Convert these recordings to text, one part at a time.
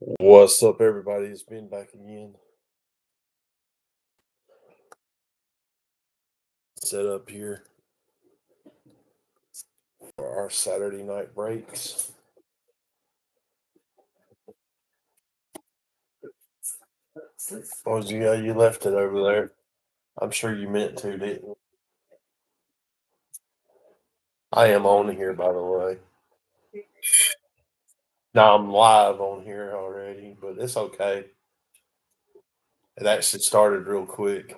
What's up, everybody? It's Ben back again. Set up here for our Saturday night breaks. Oh, yeah, you left it over there. I'm sure you meant to, didn't you? I am on here, by the way. Now I'm live on here already, but it's okay. It actually started real quick.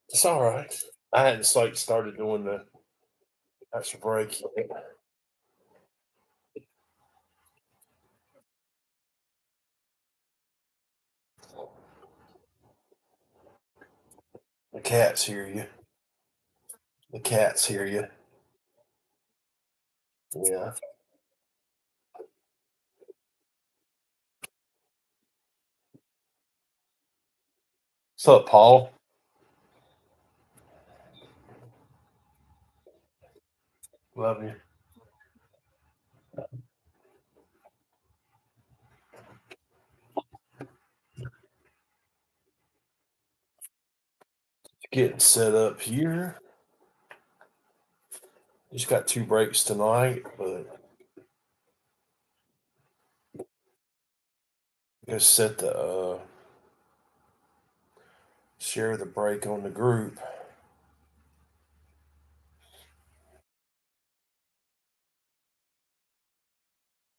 It's all right. I hadn't started doing the actual break yet. The cats hear you. The cats hear you. Yeah. What's up, Paul? Love you. Getting set up here. Just got two breaks tonight, but just set the share the break on the group.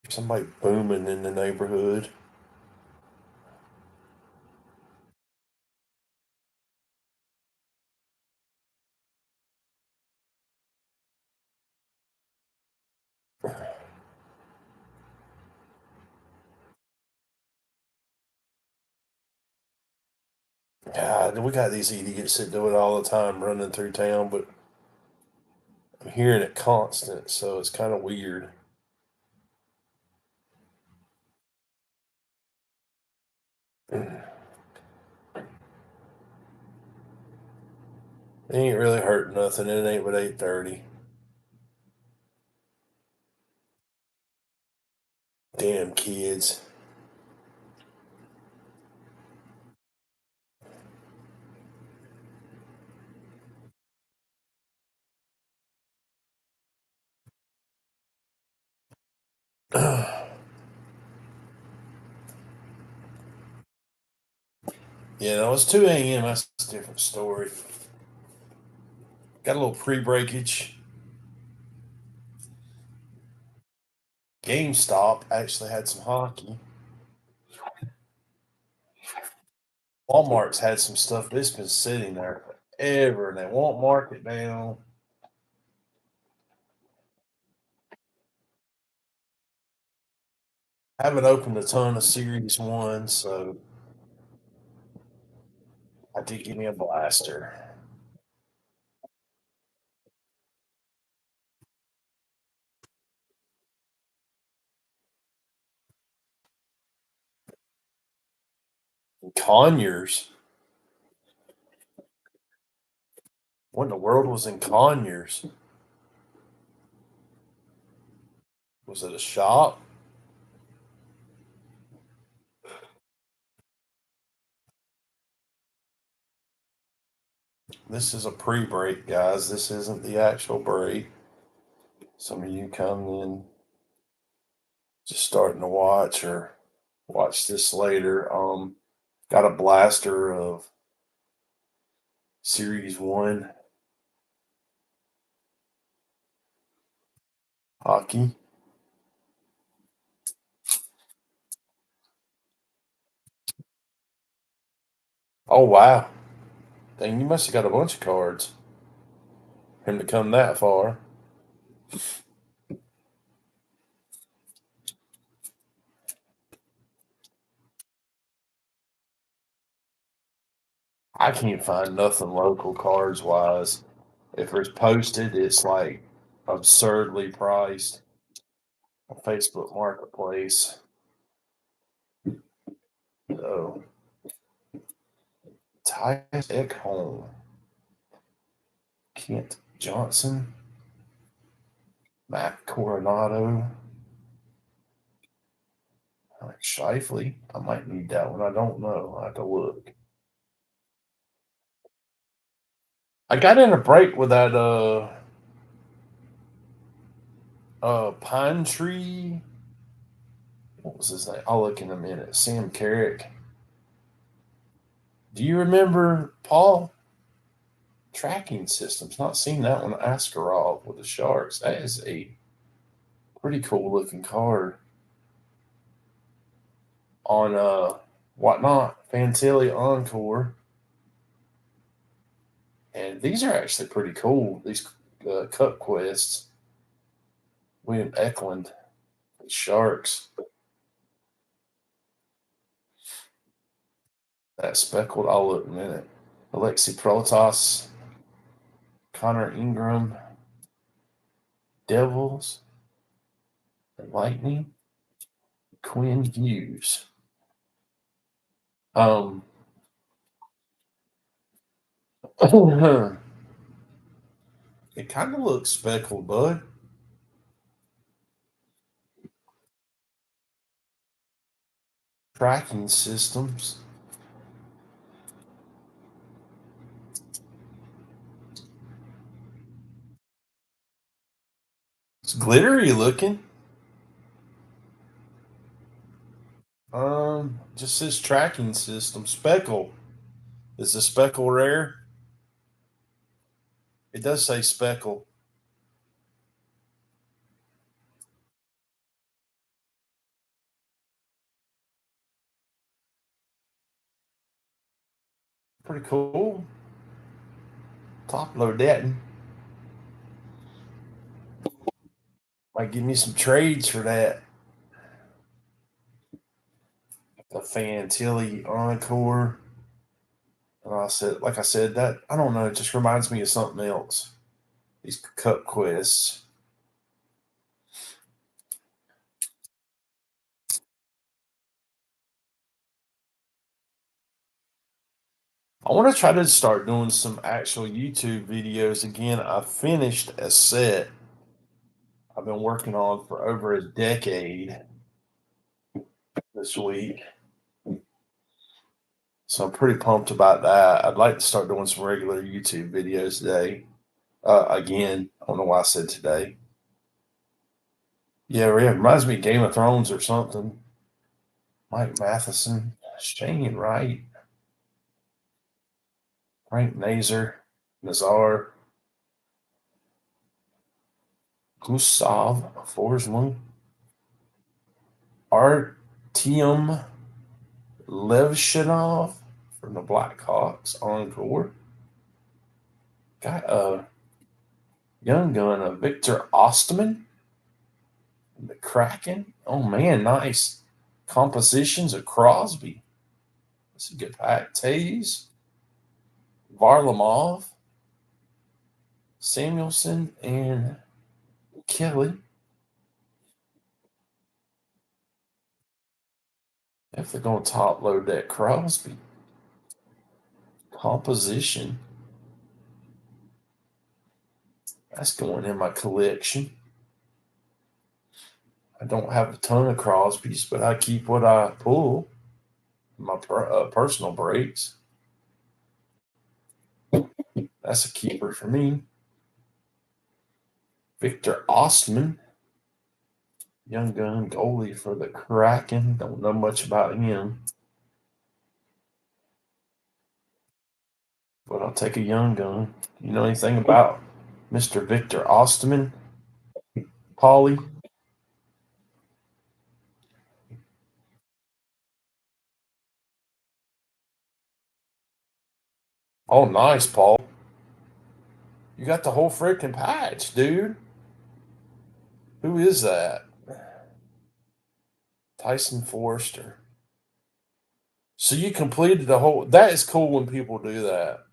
Somebody booming in the neighborhood. God, we got these idiots that do it all the time running through town, but I'm hearing it constant, so it's kind of weird. It ain't really hurt nothing. It ain't but 8:30. Damn kids. Yeah, no, it's 2 a.m. That's a different story. Got a little pre-breakage. GameStop actually had some hockey. Walmart's had some stuff that's been sitting there forever, and they won't mark it down. I haven't opened a ton of Series 1, so I did give me a blaster. Conyers. What in the world was in Conyers? Was it a shop? This is a pre break, guys. This isn't the actual break. Some of you come in just starting to watch or watch this later. Got a blaster of Series 1 hockey. Oh, wow. Dang, you must have got a bunch of cards. For him to come that far. I can't find nothing local cards wise. If it's posted, it's like absurdly priced on Facebook Marketplace. So, Tyus Ekholm, Kent Johnson, Matt Coronado. Shifley. I might need that one. I don't know. I have to look. I got in a break with that Pine Tree. What was his name? I'll look in a minute. Sam Carrick. Do you remember Paul? Tracking systems. Not seen that one. Askarov with the Sharks. That is a pretty cool looking card. On Whatnot, Fantilli Encore. And these are actually pretty cool. These Cup quests. William Eklund, the Sharks. That speckled, I'll look in a minute. Alexi Protas, Connor Ingram, Devils, and Lightning, Quinn Hughes. It kind of looks speckled, bud. Tracking systems. It's glittery looking. Just says tracking system. Speckle. Is the speckle rare? It does say speckle. Pretty cool. Top load that. Might give me some trades for that. The Fantilli Encore. And like I said, that I don't know, it just reminds me of something else. These cup quests. I want to try to start doing some actual YouTube videos again. I finished a set I've been working on for over a decade this week. So I'm pretty pumped about that. I'd like to start doing some regular YouTube videos today. Again, I don't know why I said today. Yeah, it reminds me of Game of Thrones or something. Mike Matheson, Shane Wright, Frank Nazar, Gustav Forsman, Artyom Levshinov from the Blackhawks Encore. Got a young gun, a Victor Ostman, the Kraken. Oh man, nice compositions of Crosby. That's a good pack. Taves, Varlamov, Samuelson, and Kelly. If they're going to top load that Crosby composition, that's going in my collection. I don't have a ton of Crosbys, but I keep what I pull. My personal breaks. That's a keeper for me. Victor Ostman, young gun goalie for the Kraken. Don't know much about him, but I'll take a young gun. You know anything about Mr. Victor Ostman, Paulie? Oh, nice, Paul. You got the whole freaking patch, dude. Who is that? Tyson Forrester. So you completed the whole. That is cool when people do that.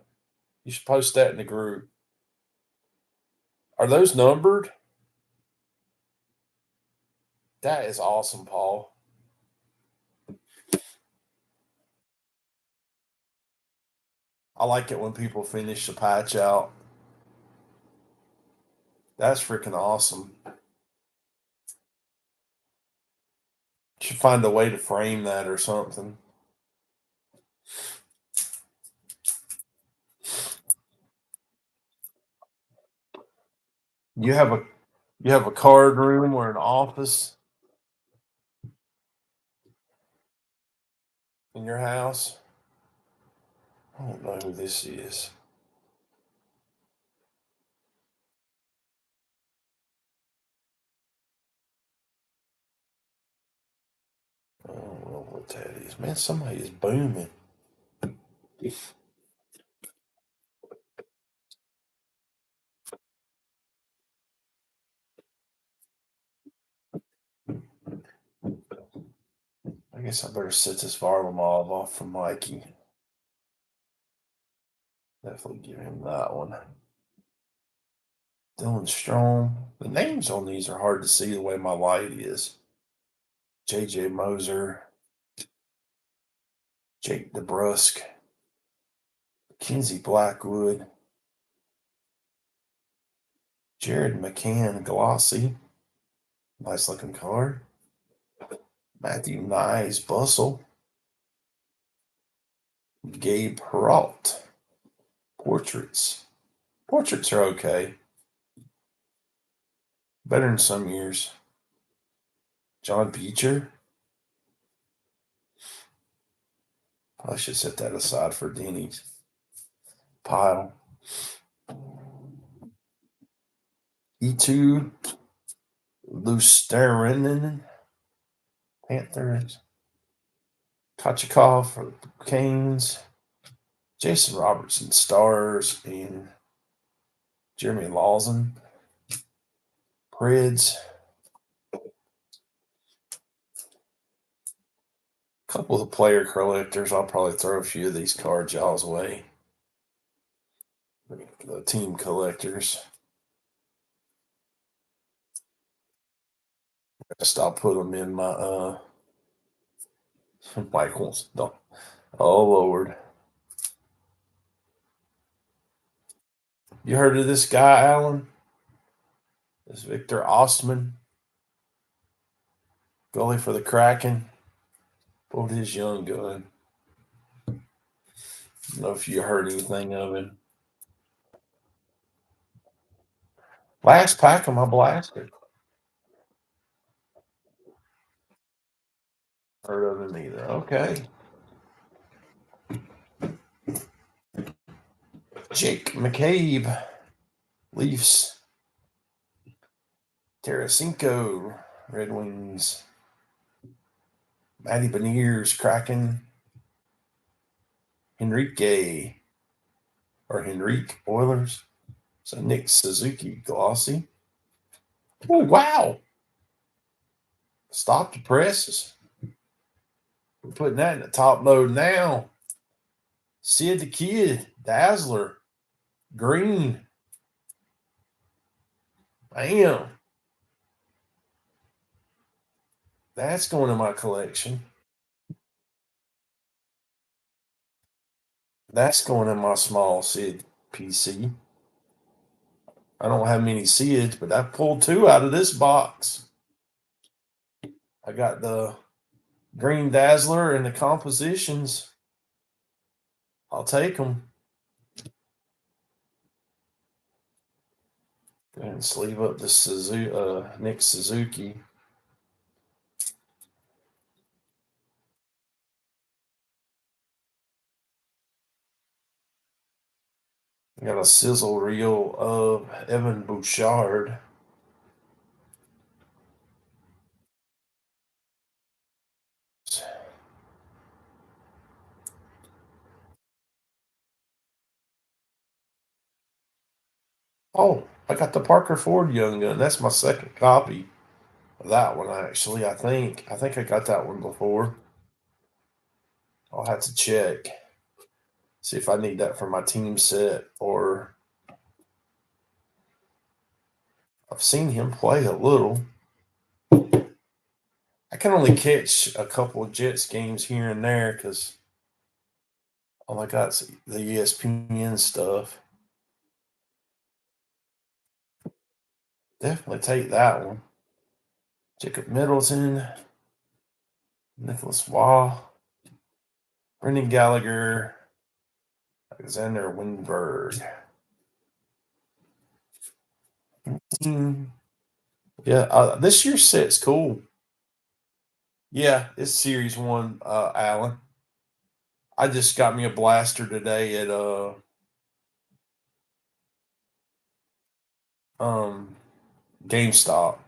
You should post that in the group. Are those numbered? That is awesome, Paul. I like it when people finish the patch out. That's freaking awesome. Should find a way to frame that or something. You have a card room or an office in your house? I don't know who this is. I don't know what that is. Man, somebody is booming. I guess I better set this Varlamov off for Mikey. Definitely give him that one. Dylan Strome. The names on these are hard to see the way my light is. JJ Moser. Jake DeBrusque. Kinsey Blackwood. Jared McCann Glossy. Nice looking card. Matthew Nyes Bustle. Gabe Peralt. Portraits. Portraits are okay. Better than some years. John Beecher. I should set that aside for Denny's. Pile. E2. Lusterinen. Panthers. Kachikov for the Canes. Jason Robertson Stars and Jeremy Lawson. Preds. A couple of the player collectors. I'll probably throw a few of these cards y'all's way. The team collectors. I'll put them in my Michael's. Oh Lord. You heard of this guy, Alan? This Victor Ostman, goalie for the Kraken. Pulled his young gun. I don't know if you heard anything of him. Last pack of my blasted. Heard of him either. Okay. Jake McCabe, Leafs. Tarasenko, Red Wings. Matty Beniers, Kraken. Henrique Oilers. So Nick Suzuki, Glossy. Oh, wow. Stop the presses. We're putting that in the top load now. Sid the Kid, Dazzler, Green. Bam. That's going in my collection. That's going in my small Sid PC. I don't have many Sids, but I pulled two out of this box. I got the Green Dazzler and the compositions. I'll take them. Go ahead and sleeve up the Nick Suzuki. I got a sizzle reel of Evan Bouchard. Oh, I got the Parker Ford Young Gun. That's my second copy of that one, actually. I think I got that one before. I'll have to check. See if I need that for my team set, or I've seen him play a little. I can only catch a couple of Jets games here and there because all I got's the ESPN stuff. Definitely take that one. Jacob Middleton. Nicholas Waugh, Brendan Gallagher, Alexander Winberg. Yeah, this year's set's cool. Yeah, it's Series 1, Allen. I just got me a blaster today at um GameStop.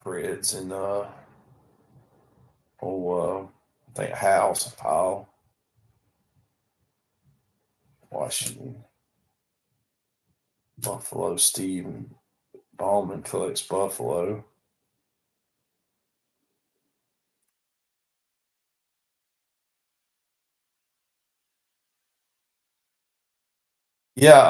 Reds and I think House Powell, Washington, Buffalo, Steve Ballman collects Buffalo. Yeah,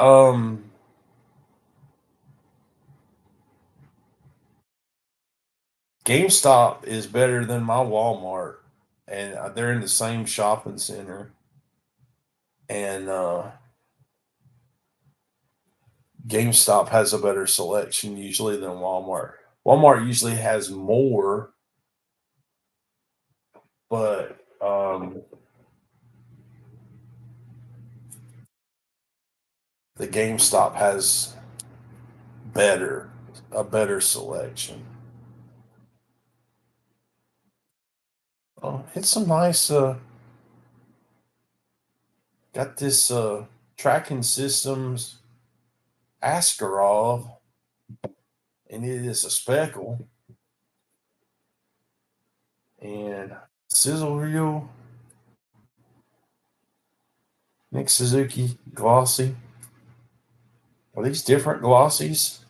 GameStop is better than my Walmart, and they're in the same shopping center. And GameStop has a better selection usually than Walmart. Walmart usually has more, but the GameStop has better a better selection. Oh, it's some nice. Got this tracking systems Askarov, and it is a speckle and sizzle reel. Nick Suzuki glossy. Are these different glossies?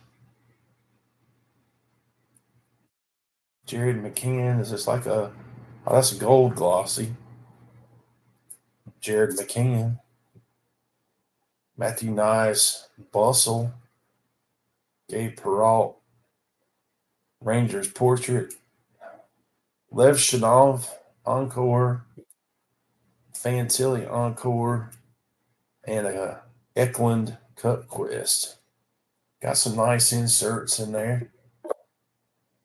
Jared McCann, is this like a, oh, that's a gold glossy. Jared McCann. Matthew Nyes, Bustle. Gabe Peralt, Rangers Portrait. Lev Shanov, Encore. Fantilli Encore. And a Eklund Cutquist. Got some nice inserts in there.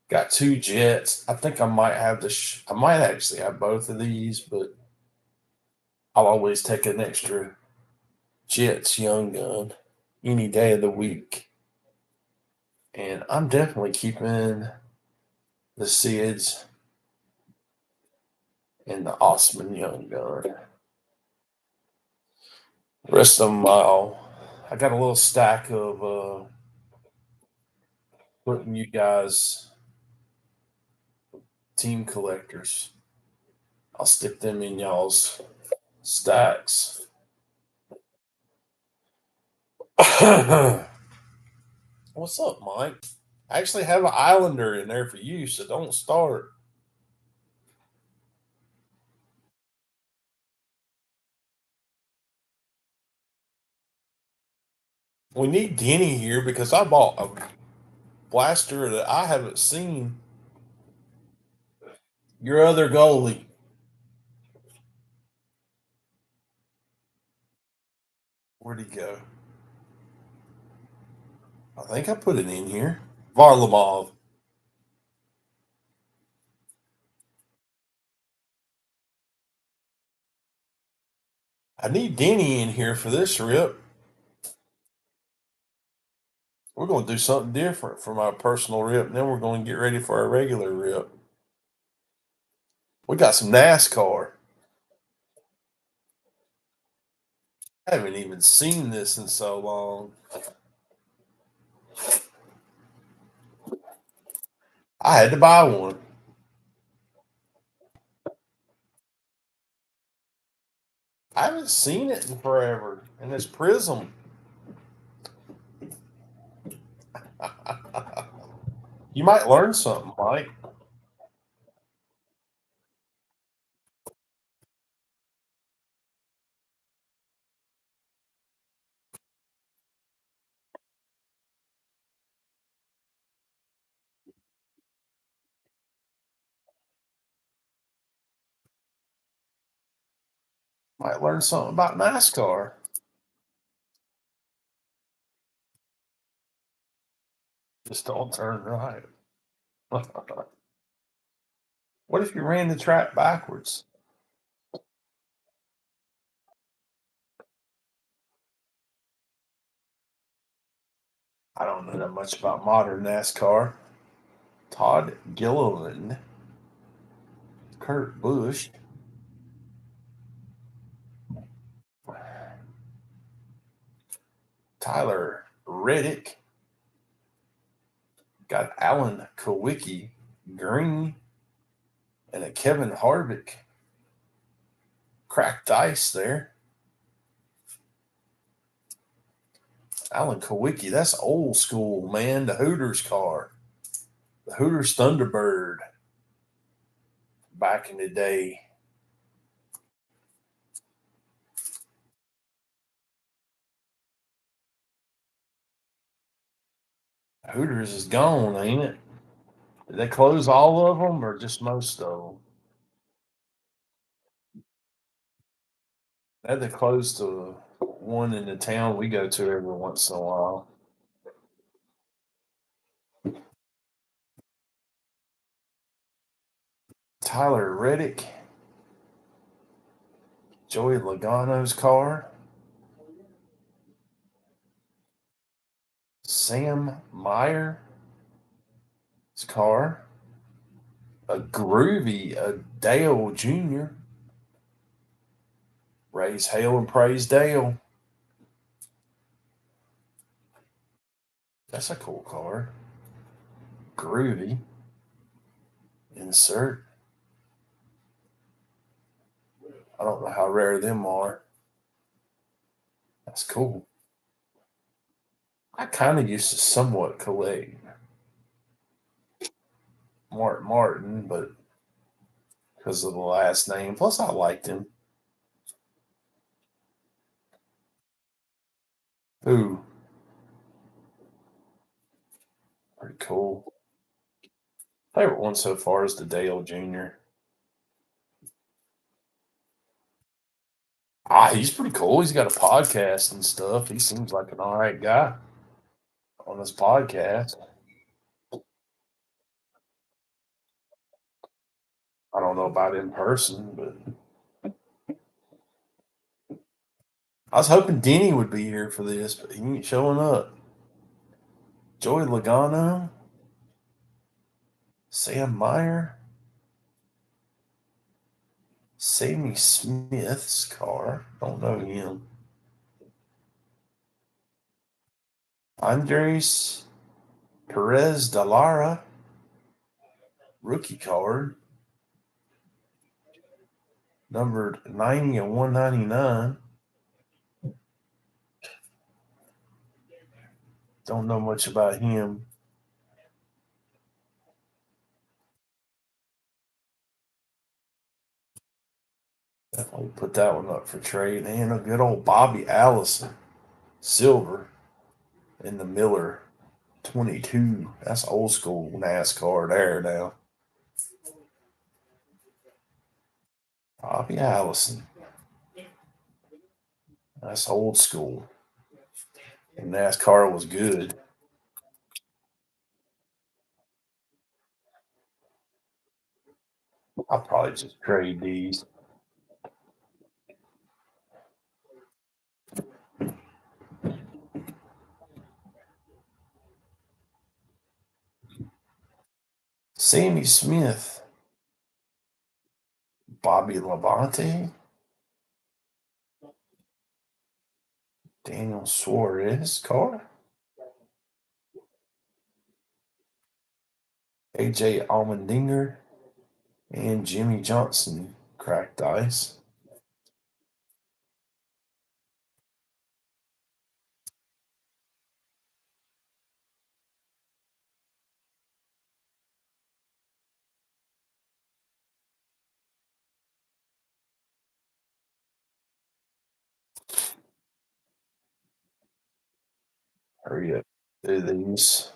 Got two Jets. I think I might have I might actually have both of these, but I'll always take an extra Jets Young Gun any day of the week. And I'm definitely keeping the Sids and the Osman Young Gun. The rest of them, I got a little stack of putting you guys team collectors. I'll stick them in y'all's stacks. What's up, Mike? I actually have an Islander in there for you, so don't start. We need Denny here because I bought a blaster that I haven't seen. Your other goalie. Where'd he go? I think I put it in here. Varlamov. I need Denny in here for this rip. We're going to do something different for my personal rip, and then we're going to get ready for our regular rip. We got some NASCAR. I haven't even seen this in so long. I had to buy one. I haven't seen it in forever, and it's Prism. You might learn something, Mike. Might learn something about NASCAR. Just don't turn right. What if you ran the track backwards? I don't know that much about modern NASCAR. Todd Gilliland, Kurt Busch, Tyler Reddick, got Alan Kowicki Green, and a Kevin Harvick. Cracked ice there. Alan Kowicki, that's old school, man. The Hooters car. The Hooters Thunderbird back in the day. Hooters is gone, ain't it? Did they close all of them or just most of them? They had to close the one in the town we go to every once in a while. Tyler Reddick, Joey Logano's car, Sam Meyer's car, a groovy, a Dale Jr. Raise hail and praise Dale. That's a cool car. Groovy. Insert. I don't know how rare them are. That's cool. I kind of used to somewhat collect Martin, but because of the last name. Plus, I liked him. Ooh, pretty cool. Favorite one so far is the Dale Jr. He's pretty cool. He's got a podcast and stuff. He seems like an all right guy on his podcast. I don't know about in person, but I was hoping Denny would be here for this, but he ain't showing up. Joey Logano, Sam Meyer, Sammy Smith's car. Don't know him. Andres Perez de Lara, rookie card, numbered 90 and 199. Don't know much about him. Definitely put that one up for trade. And a good old Bobby Allison, silver, in the Miller 22. That's old school NASCAR there now. Bobby Allison. That's old school. And NASCAR was good. I'll probably just trade these. Sammy Smith, Bobby Labonte, Daniel Suarez car, AJ Allmendinger, and Jimmy Johnson cracked ice. Hurry up. Do these.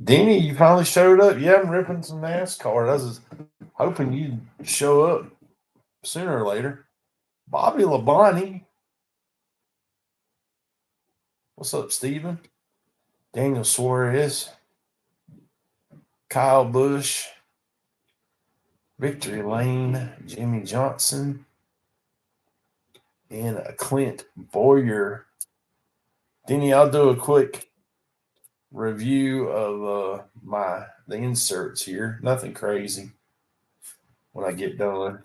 Denny, you finally showed up. Yeah, I'm ripping some NASCAR. I was hoping you'd show up sooner or later. Bobby Labonte. What's up, Steven? Daniel Suarez, Kyle Busch, Victory Lane, Jimmy Johnson, and a Clint Boyer. Denny, I'll do a quick review of the inserts here. Nothing crazy when I get done.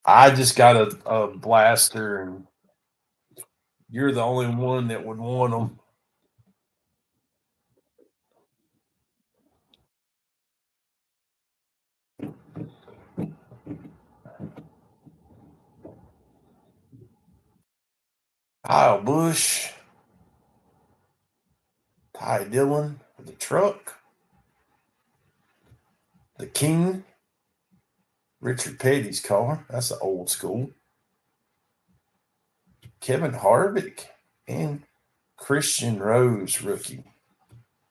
I just got a blaster, and you're the only one that would want them. Kyle Busch, Ty Dillon with the truck, the King, Richard Petty's car. That's the old school. Kevin Harvick and Christian Rose rookie.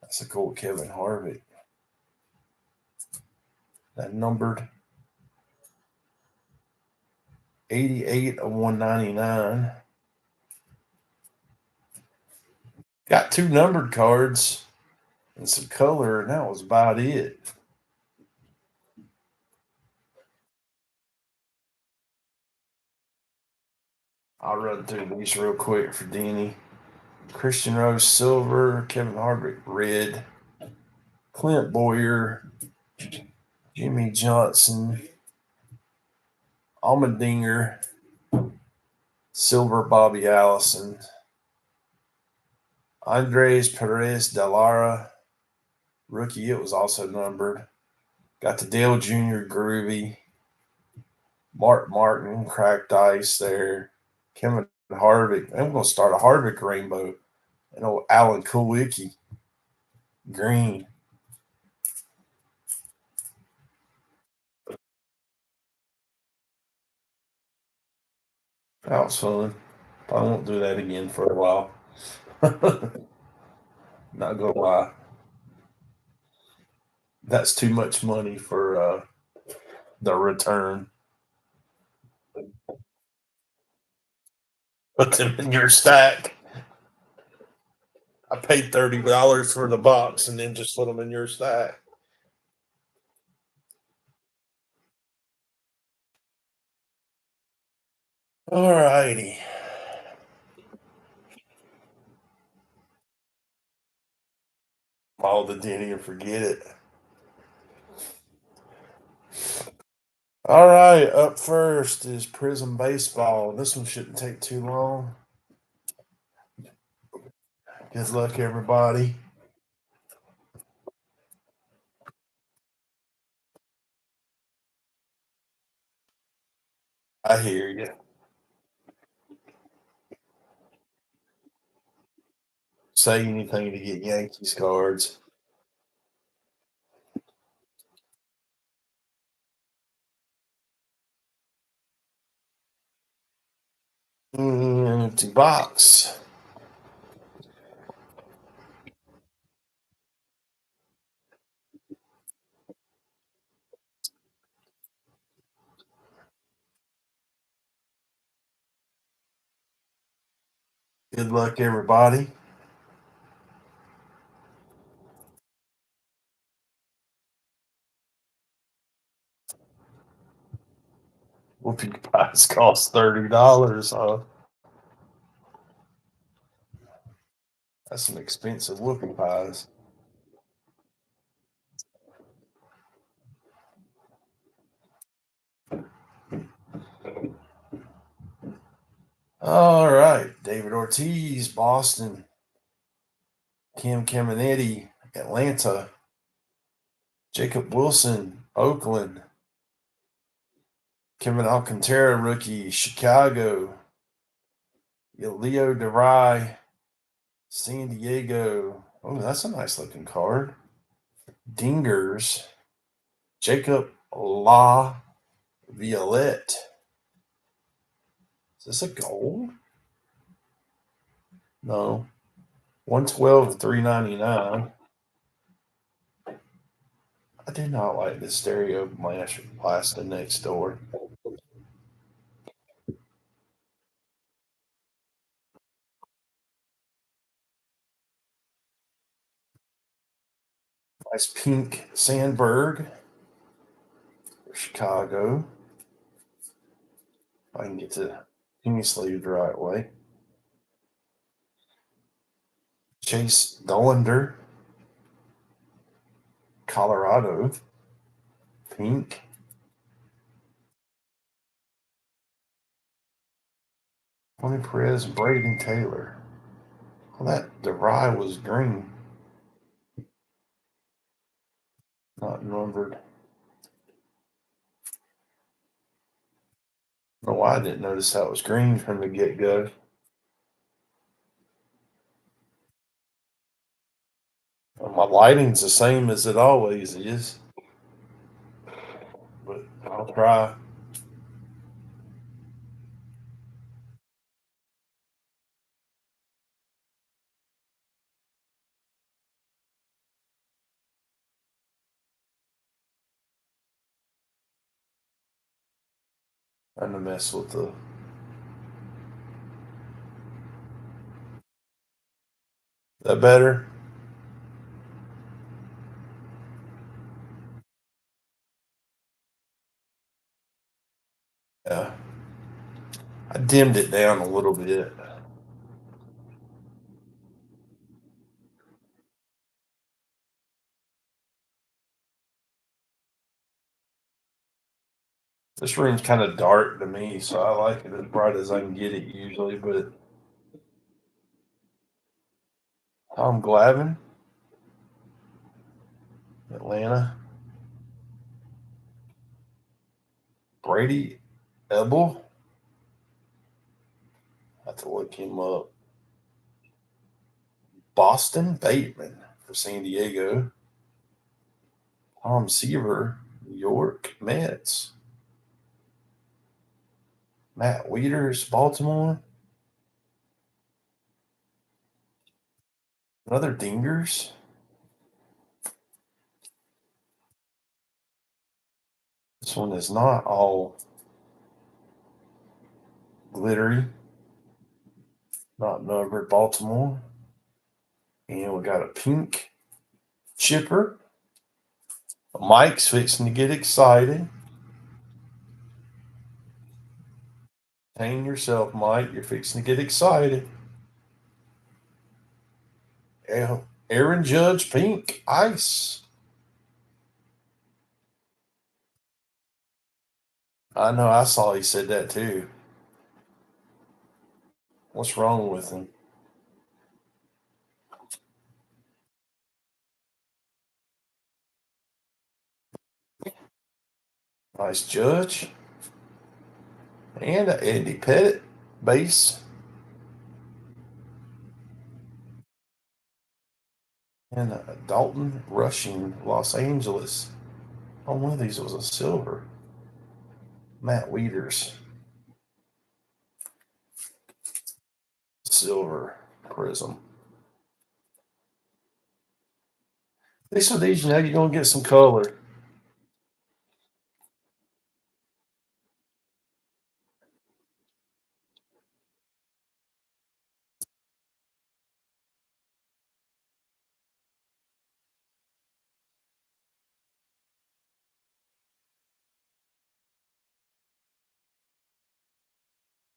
That's a cool Kevin Harvick. That numbered 88 of 199. Got two numbered cards and some color, and that was about it. I'll run through these real quick for Danny. Christian Rose silver, Kevin Harvick red, Clint Boyer, Jimmy Johnson, Allmendinger, silver Bobby Allison, Andres Perez de Lara, rookie. It was also numbered. Got the Dale Jr. Groovy, Mark Martin, cracked ice there, Kevin Harvick. I'm going to start a Harvick rainbow. And old Alan Kulwicki, green. That was fun. I won't do that again for a while. Not gonna lie. That's too much money for the return. Put them in your stack. I paid $30 for the box and then just put them in your stack. All righty. Follow the Denny and forget it. All right, up first is Prism Baseball. This one shouldn't take too long. Good luck, everybody. I hear you. Say anything to get Yankees cards. Empty box. Good luck, everybody. Whoopie pies cost $30. That's some expensive whoopie pies. All right, David Ortiz, Boston. Kim Caminetti, Atlanta. Jacob Wilson, Oakland. Kevin Alcantara, rookie, Chicago. Leo DeVry, San Diego. Oh, that's a nice looking card. Dingers, Jacob La Violette. Is this a gold? No. 112 $3.99. I do not like the stereo plastic next door. Nice pink Sandberg for Chicago. If I can get to penny sleeve the right way. Chase Dollander, Colorado, pink. Tony Perez, Braden Taylor. Well, that the rye was green, not numbered. I don't know why I didn't notice that was green from the get go. My lighting's the same as it always is, but I'll try. I'm gonna mess with the. That better? Yeah. I dimmed it down a little bit. This room's kind of dark to me, so I like it as bright as I can get it usually. But Tom Glavine, Atlanta. Brady Ebel. I have to look him up. Boston Bateman for San Diego. Tom Seaver, New York Mets. Matt Wieters, Baltimore. Another Dingers. This one is not all glittery. Not numbered, Baltimore. And we got a pink chipper. Mike's fixing to get excited. Hang yourself, Mike. You're fixing to get excited. Aaron Judge, pink ice. I know. I saw he said that too. What's wrong with him? Nice Judge. And Andy Pettit, base. And Dalton Rushing, Los Angeles. Oh, one of these was a silver. Matt Wieters, silver prism. At least with these, you're going to get some color.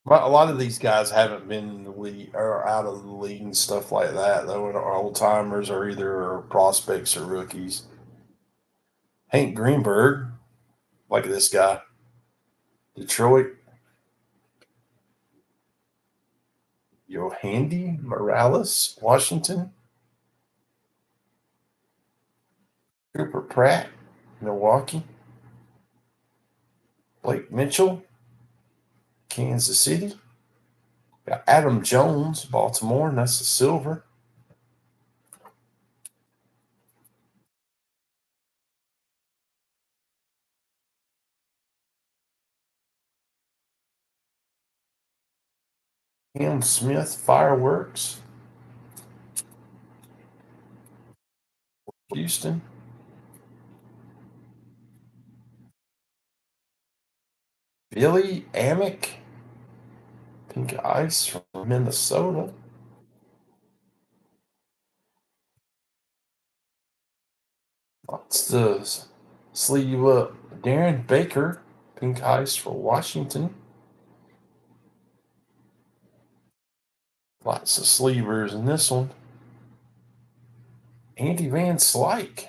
A lot of these guys haven't been in the league or out of the league and stuff like that. Though are old timers or either prospects or rookies. Hank Greenberg, like this guy, Detroit. Yohandy Morales, Washington. Cooper Pratt, Milwaukee. Blake Mitchell, Kansas City. Got Adam Jones, Baltimore, and that's the silver. Cam Smith, Fireworks, Houston. Billy Amick, Pink Ice from Minnesota. It's the sleeve up Darren Baker, pink ice for Washington. Lots of sleevers in this one. Andy Van Slyke,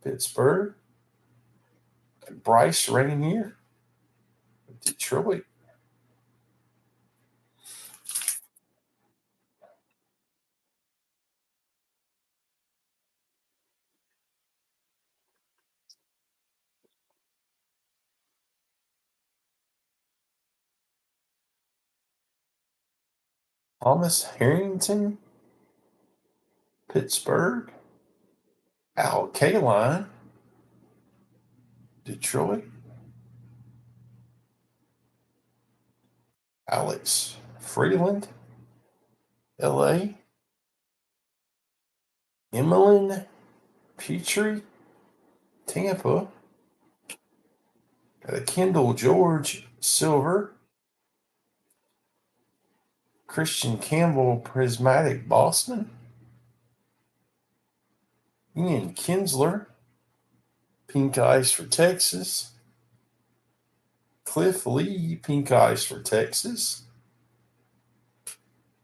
Pittsburgh. Bryce Rainier, Detroit. Thomas Harrington, Pittsburgh. Al Kaline, Detroit. Alex Freeland, LA. Emmeline Petrie, Tampa. Kendall George, Silver. Christian Campbell, Prismatic, Boston. Ian Kinsler, pink ice for Texas. Cliff Lee, pink ice for Texas.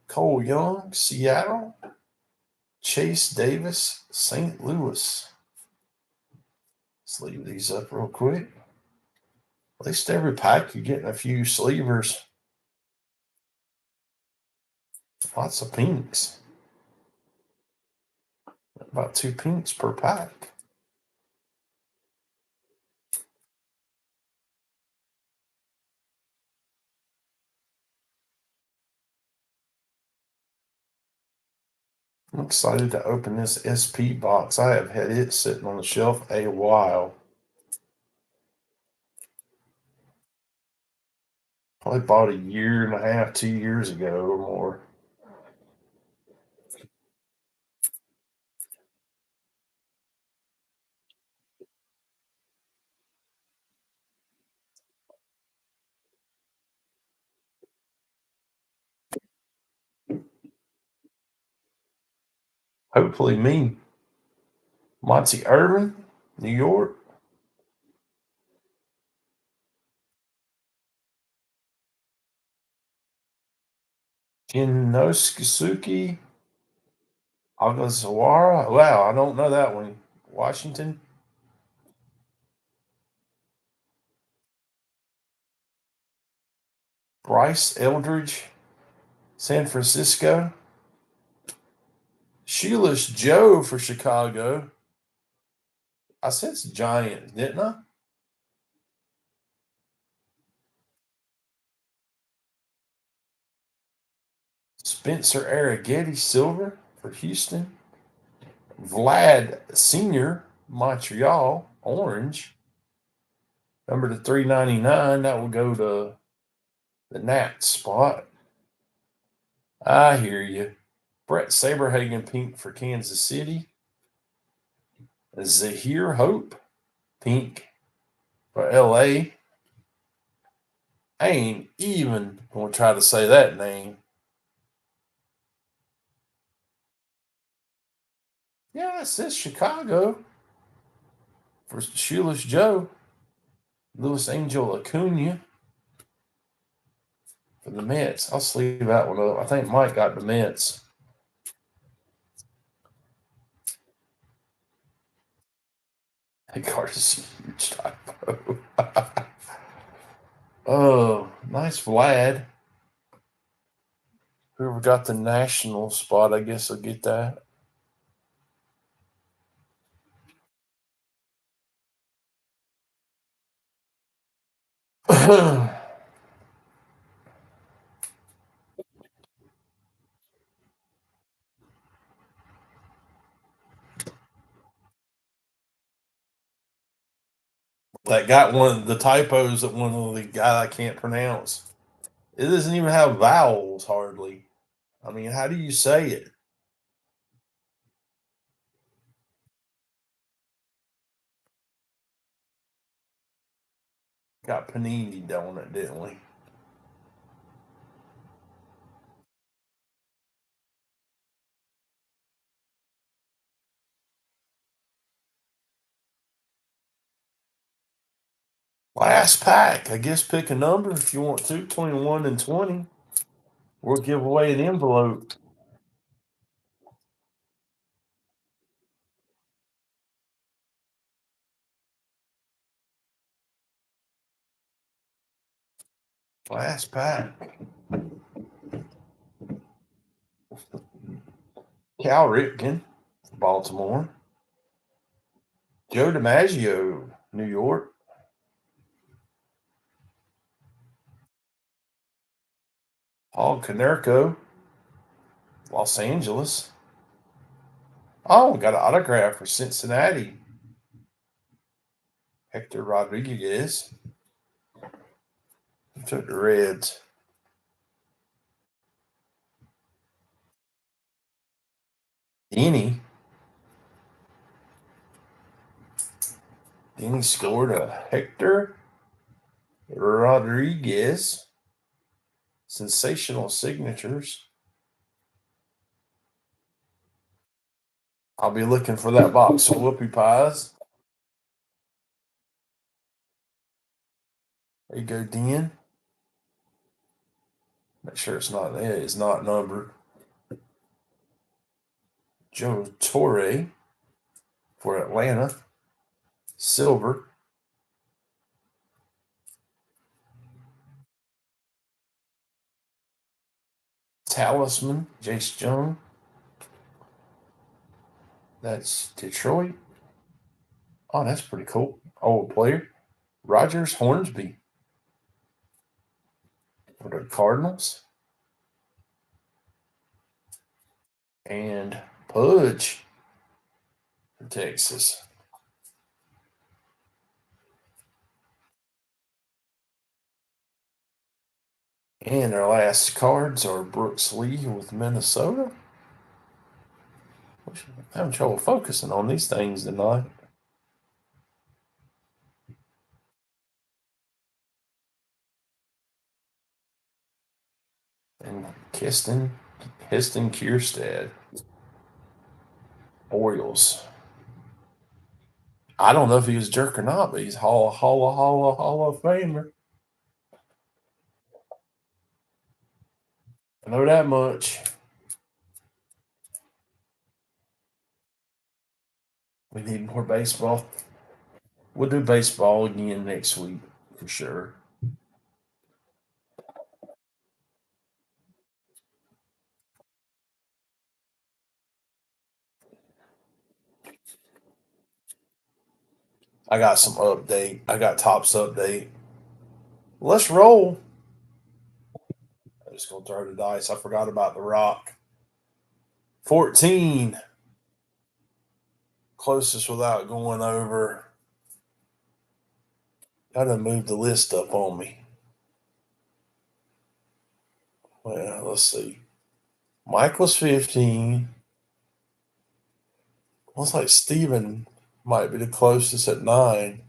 Cole Young, Seattle. Chase Davis, St. Louis. Let's leave these up real quick. At least every pack you're getting a few sleevers. Lots of pinks. About 2 pinks per pack. I'm excited to open this SP box. I have had it sitting on the shelf a while. Probably bought a year and a half, 2 years ago or more. Hopefully me. Monty Irvin, New York. Inosuke Agasawara. Wow, I don't know that one. Washington. Bryce Eldridge, San Francisco. Sheila's Joe for Chicago. I said it's Giants, didn't I? Spencer Arrighetti, silver for Houston. Vlad Senior, Montreal, orange. Number to 399. That will go to the Nats spot. I hear you. Brett Saberhagen, pink for Kansas City. Zahir Hope, pink for LA. I ain't even going to try to say that name. Yeah, it says Chicago for Shoeless Joe. Louis Angel Acuna for the Mets. I'll sleeve that one up. I think Mike got the Mets. That card is a huge typo. Oh, nice Vlad. Whoever got the national spot, I guess will get that. That got one of the typos that one of the guy I can't pronounce. It doesn't even have vowels hardly. I mean, how do you say it? Got panini on it, didn't we? Last pack. I guess pick a number if you want to. 21 and 20. We'll give away an envelope. Last pack. Cal Ripken, Baltimore. Joe DiMaggio, New York. Paul Konerko, Los Angeles. Oh, got an autograph for Cincinnati. Hector Rodriguez. He took the Reds. Denny. Denny scored a Hector Rodriguez. Sensational signatures. I'll be looking for that box of whoopie pies. There you go, Den. Make sure it's not there. It's not numbered. Joe Torre for Atlanta. Silver. Talisman, Jace Jones. That's Detroit. Oh, that's pretty cool. Old player. Rogers Hornsby for the Cardinals. And Pudge for Texas. And our last cards are Brooks Lee with Minnesota. I'm having trouble focusing on these things tonight. And Heston Kierstad. Orioles. I don't know if he was a jerk or not, but he's Hall of Famer. I know that much. We need more baseball. We'll do baseball again next week for sure. I got some update. I got Tops update. Let's roll. I'm just gonna throw the dice. I forgot about the rock. 14. Closest without going over. Gotta move the list up on me. Well, let's see. Mike was 15. Looks like Steven might be the closest at 9.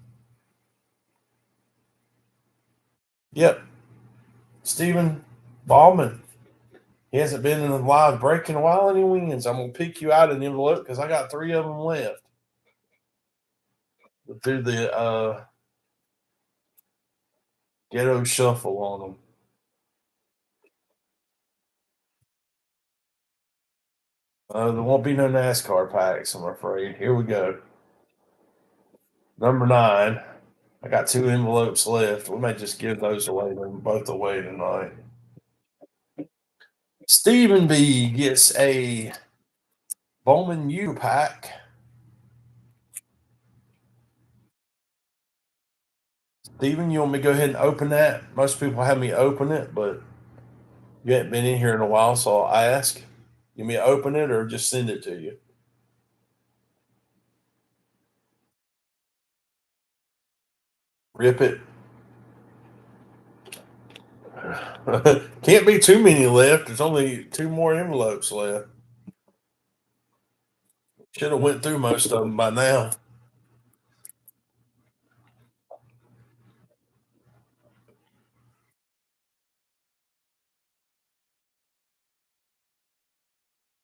Yep. Stephen Ballman. He hasn't been in a live break in a while and he wins. I'm going to pick you out an envelope because I got 3 of them left. We'll do the ghetto shuffle on them. There won't be no NASCAR packs, I'm afraid. Here we go. Number 9. I got 2 envelopes left. We may just give those away, both away tonight. Stephen B gets a Bowman U pack. Stephen, you want me to go ahead and open that? Most people have me open it, but you haven't been in here in a while, so I'll ask. You want me to open it or just send it to you? Rip it. Can't be too many left. There's only 2 more envelopes left. Should have went through most of them by now.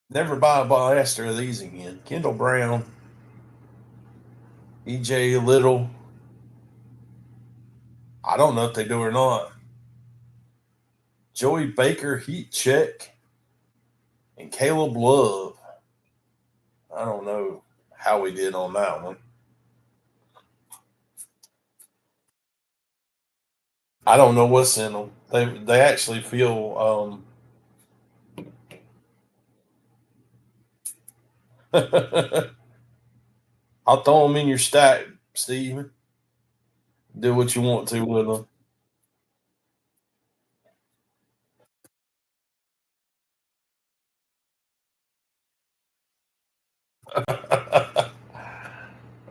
Never buy a blaster of these again. Kendall Brown, EJ Little, I don't know if they do or not. Joey Baker, heat check, and Caleb Love. I don't know how we did on that one. I don't know what's in them. They actually feel. I'll throw them in your stack, Steve. Do what you want to with them.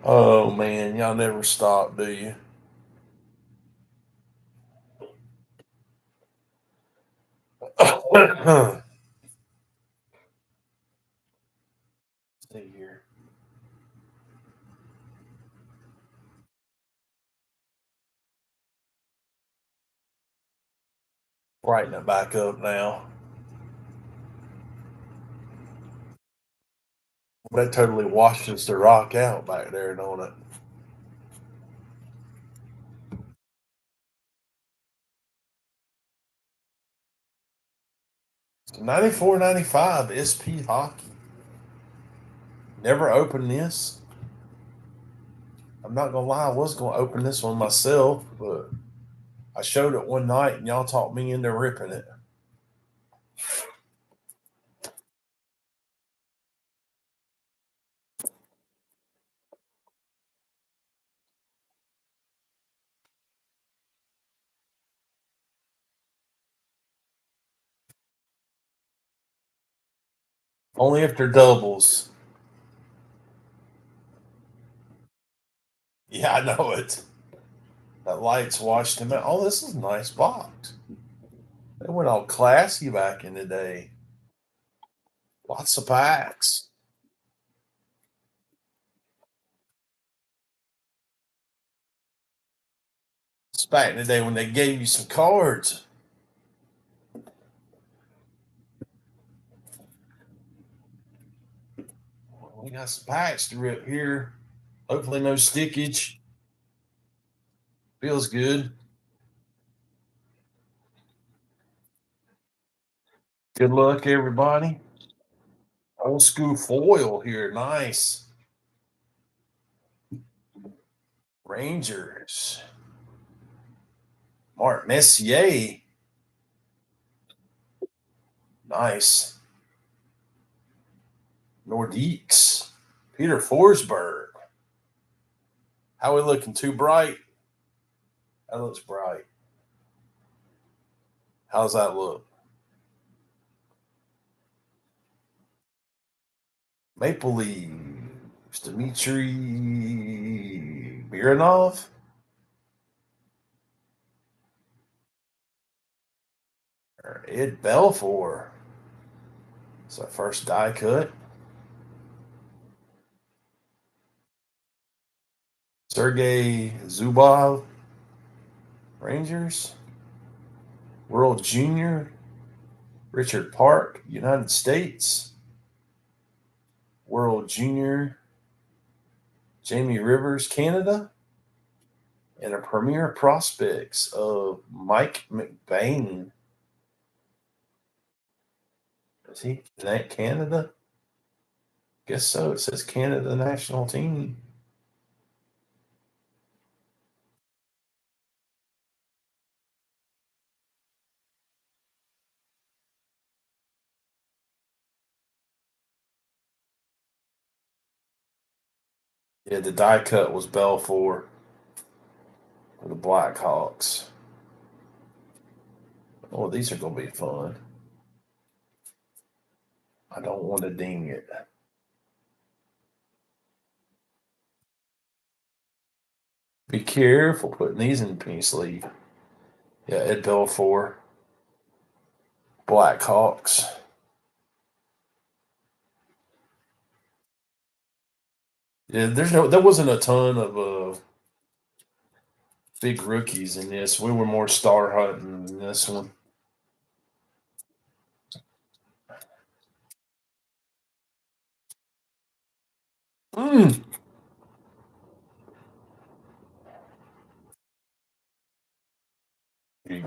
Oh man, y'all never stop, do you? See here. Brighten it back up now. That totally washes the rock out back there, don't it? 94, 95 SP hockey. Never opened this. I'm not gonna lie, I was gonna open this one myself, but I showed it one night and y'all talked me into ripping it. Only if they're doubles. Yeah, I know it. That light's washed him out. Oh, this is a nice box. They went all classy back in the day. Lots of packs. It's back in the day when they gave you some cards. We got some packs to rip here. Hopefully, no stickage. Feels good. Good luck, everybody. Old school foil here. Nice. Rangers. Mark Messier. Nice. Nordiques. Peter Forsberg. How we looking? Too bright? That looks bright. How's that look? Maple Leafs. Dmitry Mironov. Or Ed Belfour. It's our first die cut. Sergei Zubov. Rangers. World Junior. Richard Park, United States. World Junior. Jamie Rivers, Canada. And a premier prospects of Mike McBain. Is he Canada? Guess so. It says Canada national team. Yeah, the die cut was Belfour for the Blackhawks. Oh, these are going to be fun. I don't want to ding it. Be careful putting these in the penny sleeve. Yeah, Ed Belfour. Blackhawks. Yeah, there wasn't a ton of big rookies in this. We were more star hunting in this one. Mm.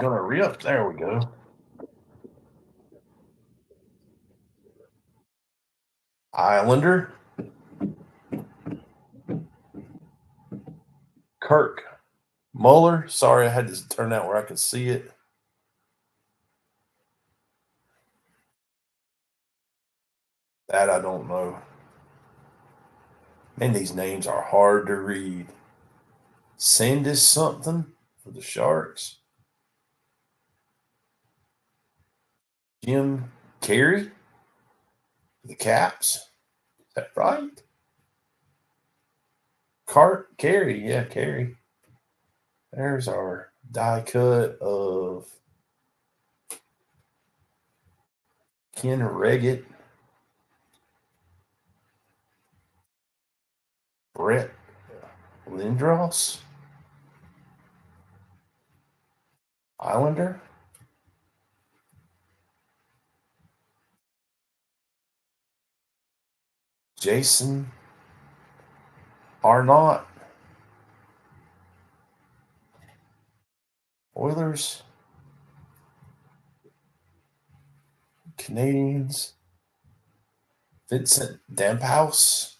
gonna rip. There we go. Islander. Kirk Muller. Sorry, I had to turn that where I could see it. That I don't know. Man, these names are hard to read. Sandis something for the Sharks. Jim Carey for the Caps. Is that right? Carey, yeah, Carey. There's our die cut of Ken Reggett, Brett Lindros, Islander, Jason Arnott, Oilers, Canadians, Vincent Damphouse,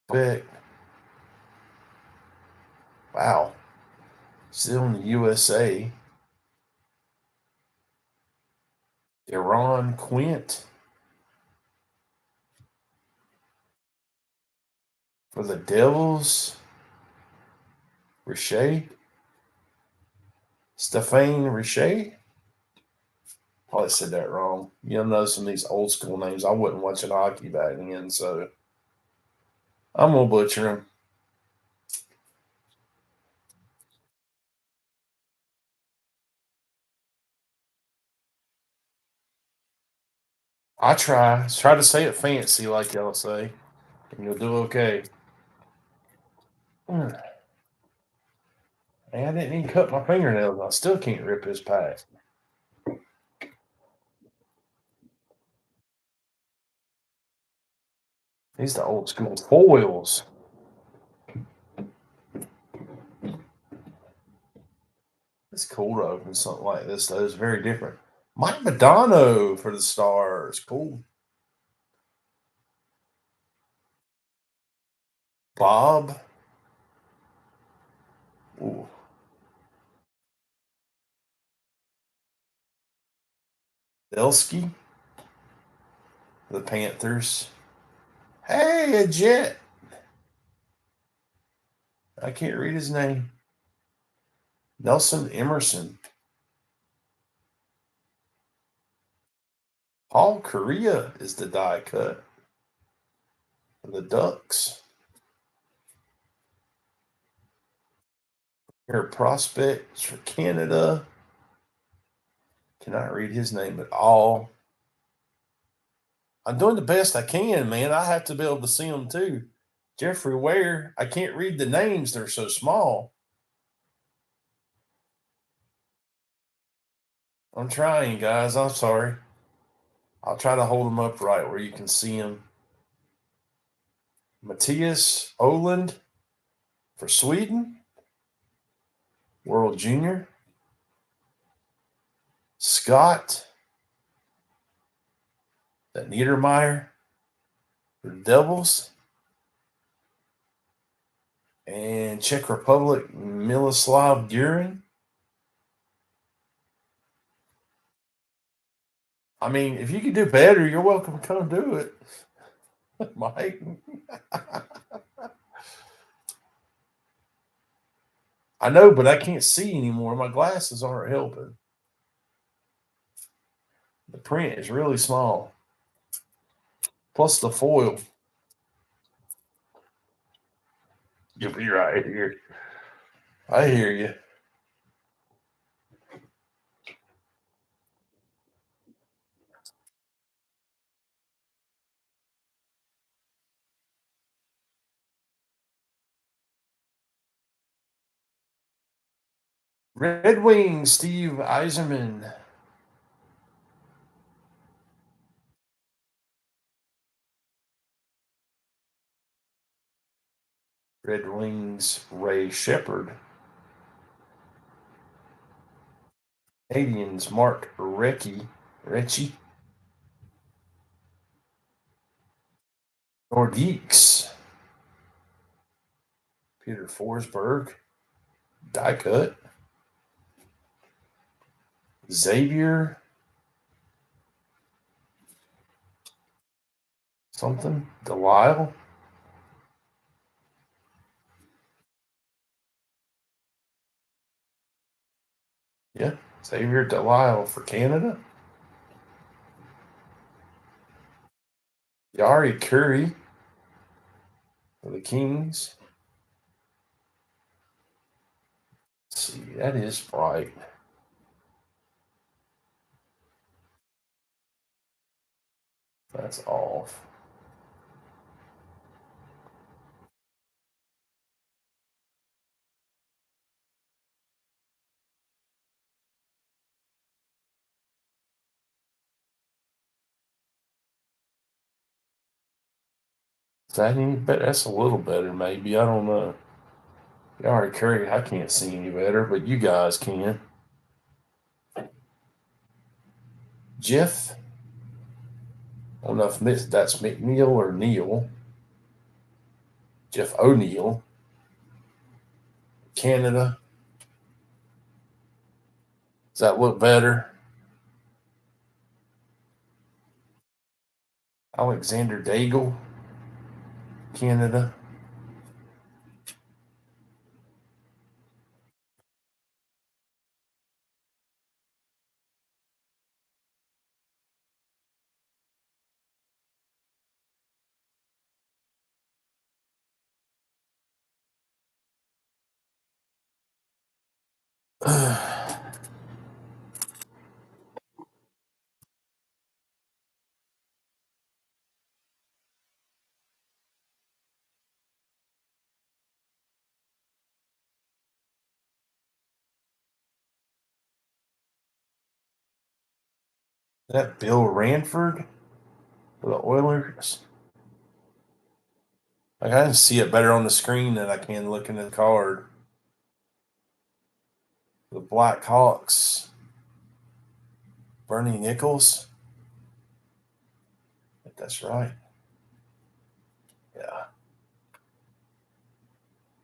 Beck. Wow. Still in the USA. Iran Quint for the Devils. Richer. Stéphane Richer. Probably said that wrong. You'll know some of these old school names. I wasn't watching hockey back then, so I'm going to butcher them. I try. Try to say it fancy, like y'all say, and you'll do okay. Man, I didn't even cut my fingernails. I still can't rip his pack. These the old school foils. It's cool to open something like this, though. It's very different. Mike Modano for the Stars. Cool. Bob. Ooh. Belsky. The Panthers. Hey, a Jet. I can't read his name. Nelson Emerson. Paul Correa is the die cut for the Ducks. Here, prospects for Canada. Cannot read his name at all. I'm doing the best I can, man. I have to be able to see them too. Jeffrey Ware. I can't read the names; they're so small. I'm trying, guys. I'm sorry. I'll try to hold them upright where you can see them. Matthias Oland for Sweden. World Junior. Scott. That Niedermeyer for the Devils. And Czech Republic, Miloslav Gurin. I mean, if you can do better, you're welcome to come do it, Mike. I know, but I can't see anymore. My glasses aren't helping. The print is really small. Plus the foil. You'll be right here. I hear you. Red Wings, Steve Eiserman. Red Wings, Ray Shepard. Canadians, Mark Recchi. Nordiques, Peter Forsberg. Die cut. Xavier something. Delisle. Yeah, Xavier Delisle for Canada. Yari Curry for the Kings. Let's see, that is bright. That's off. Is that any better? That's a little better, maybe. I don't know. Yari Curry, I can't see any better, but you guys can. Jeff, I don't know if that's McNeil or Neil. Jeff O'Neill, Canada. Does that look better? Alexander Daigle, Canada. That Bill Ranford for the Oilers. Like I can see it better on the screen than I can looking at the card. The Blackhawks. Bernie Nichols. I think that's right. Yeah.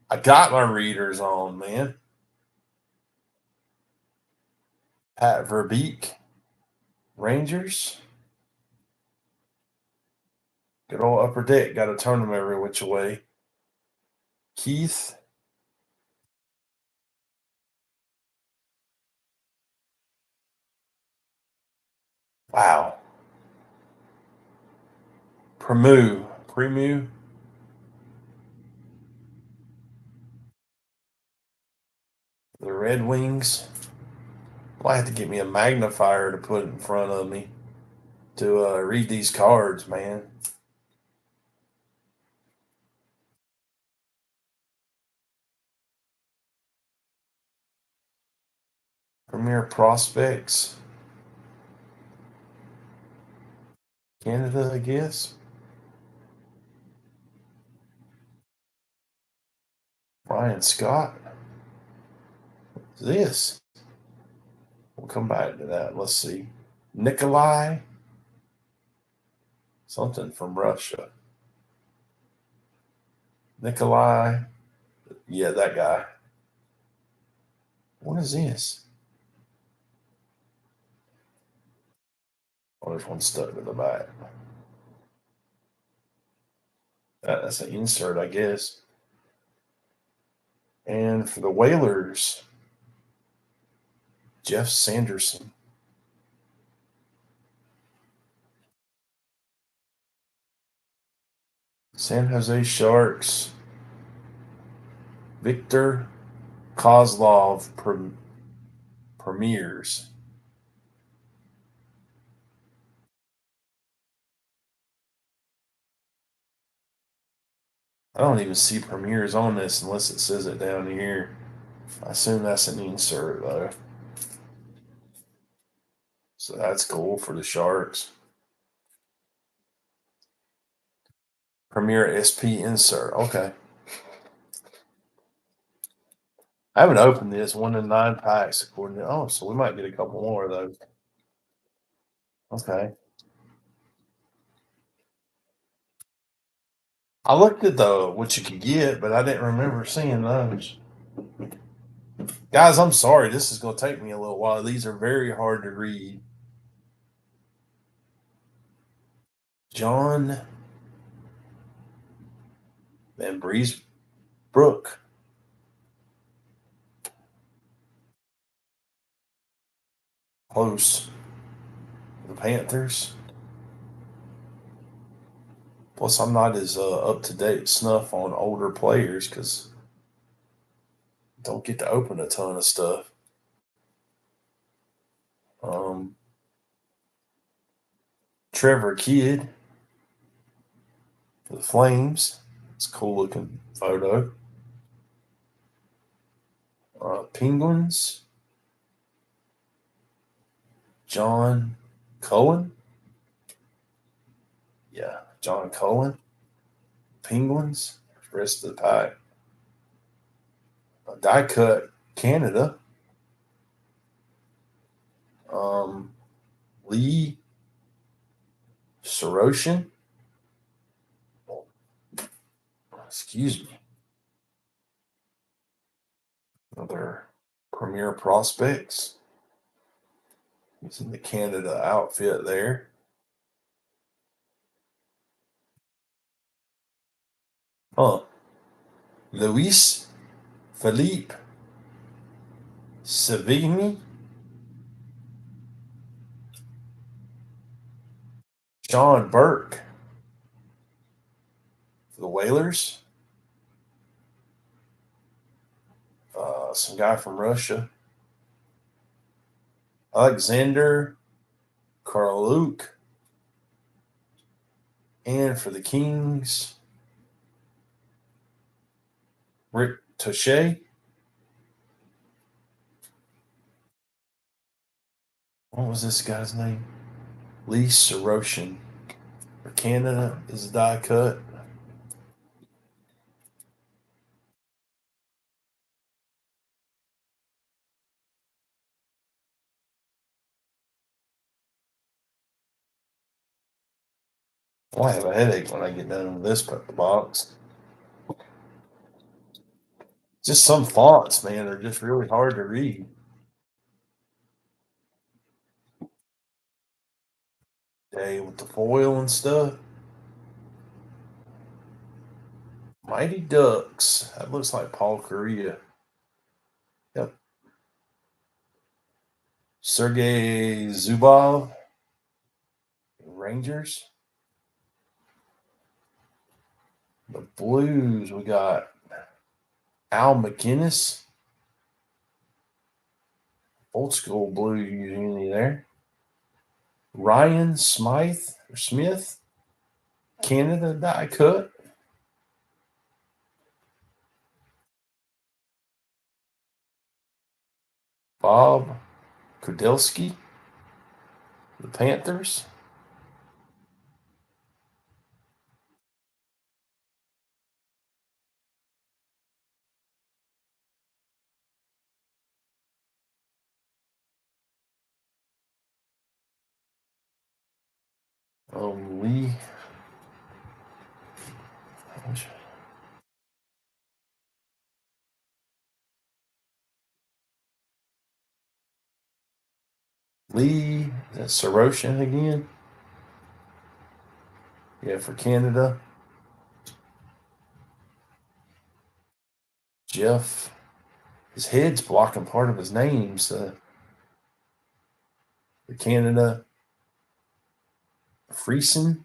I got my readers on, man. Pat Verbeek. Rangers. Good old upper deck. Got to turn them every which way. Keith. Wow. Premu. The Red Wings. Well, I have to get me a magnifier to put in front of me to read these cards, man. Premier Prospects. Canada, I guess. Ryan Scott. What's this? We'll come back to that. Let's see. Nikolai. Something from Russia. Nikolai. Yeah, that guy. What is this? Oh, there's one stuck to the back. That's an insert, I guess. And for the Whalers, Jeff Sanderson. San Jose Sharks, Victor Kozlov premieres. I don't even see premieres on this unless it says it down here. I assume that's an insert though. So that's cool for the Sharks. Premier SP insert. Okay. I haven't opened this 1 in 9 packs according to. Oh, so we might get a couple more of those. Okay. I looked at the what you could get, but I didn't remember seeing those. Guys, I'm sorry. This is going to take me a little while. These are very hard to read. John Van Breesbrook. Close. The Panthers. Plus, I'm not as up to date snuff on older players because I don't get to open a ton of stuff. Um, Trevor Kidd for the Flames. It's a cool looking photo. Penguins. John Cohen. Yeah, John Cohen. Penguins. Rest of the pack. Die cut Canada. Um, Lee Soroshin. Excuse me. Another premier prospects. He's in the Canada outfit there. Huh. Luis Philippe Savigny. Sean Burke for the Whalers. Some guy from Russia. Alexander Karluk. And for the Kings, Rick Touche. What was this guy's name? Lee Soroshin. For Canada is a die cut. Well, I have a headache when I get done with this box. Just some fonts, man, are just really hard to read. Day with the foil and stuff. Mighty Ducks. That looks like Paul Correa. Yep. Sergei Zubov. Rangers. The Blues, we got Al McInnes. Old school blue usually there. Ryan Smith. Canada die cut. Bob Kudelski. The Panthers. Lee. Lee. Is that Soroshin again? Yeah, for Canada. Jeff. His head's blocking part of his name, so for Canada. Friesen.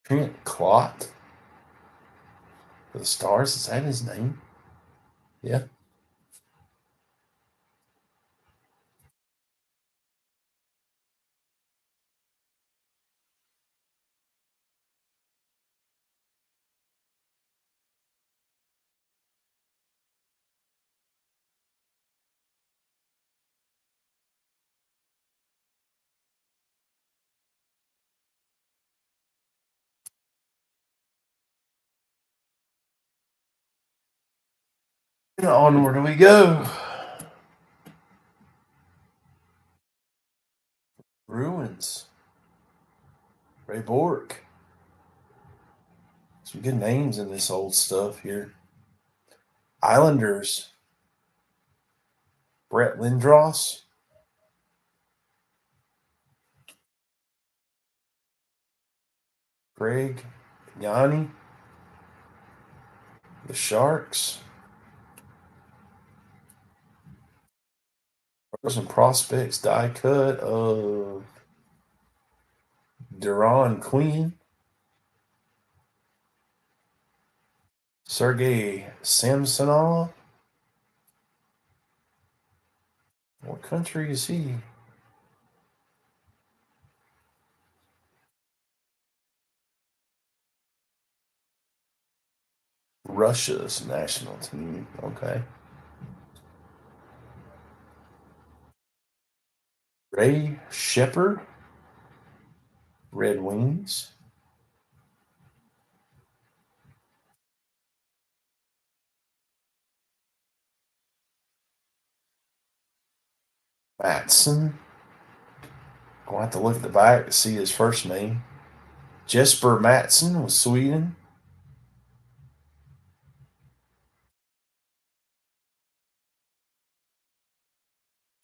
Trent Clot. For the Stars. Is that his name? Yeah. And onward we go. Bruins. Ray Bork. Some good names in this old stuff here. Islanders. Brett Lindros. Greg Yanni. The Sharks. Some prospects die cut of Duran Queen. Sergei Samsonov. What country is he? Russia's national team. Okay. Ray Shepard. Red Wings. Matson. Gonna have to look at the back to see his first name. Jesper Matson with Sweden.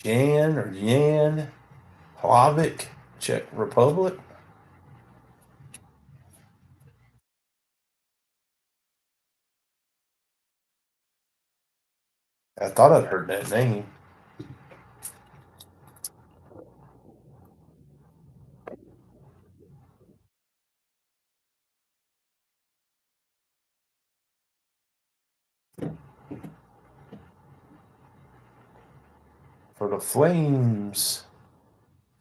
Jan Hlavic, Czech Republic. I thought I'd heard that name. For the Flames,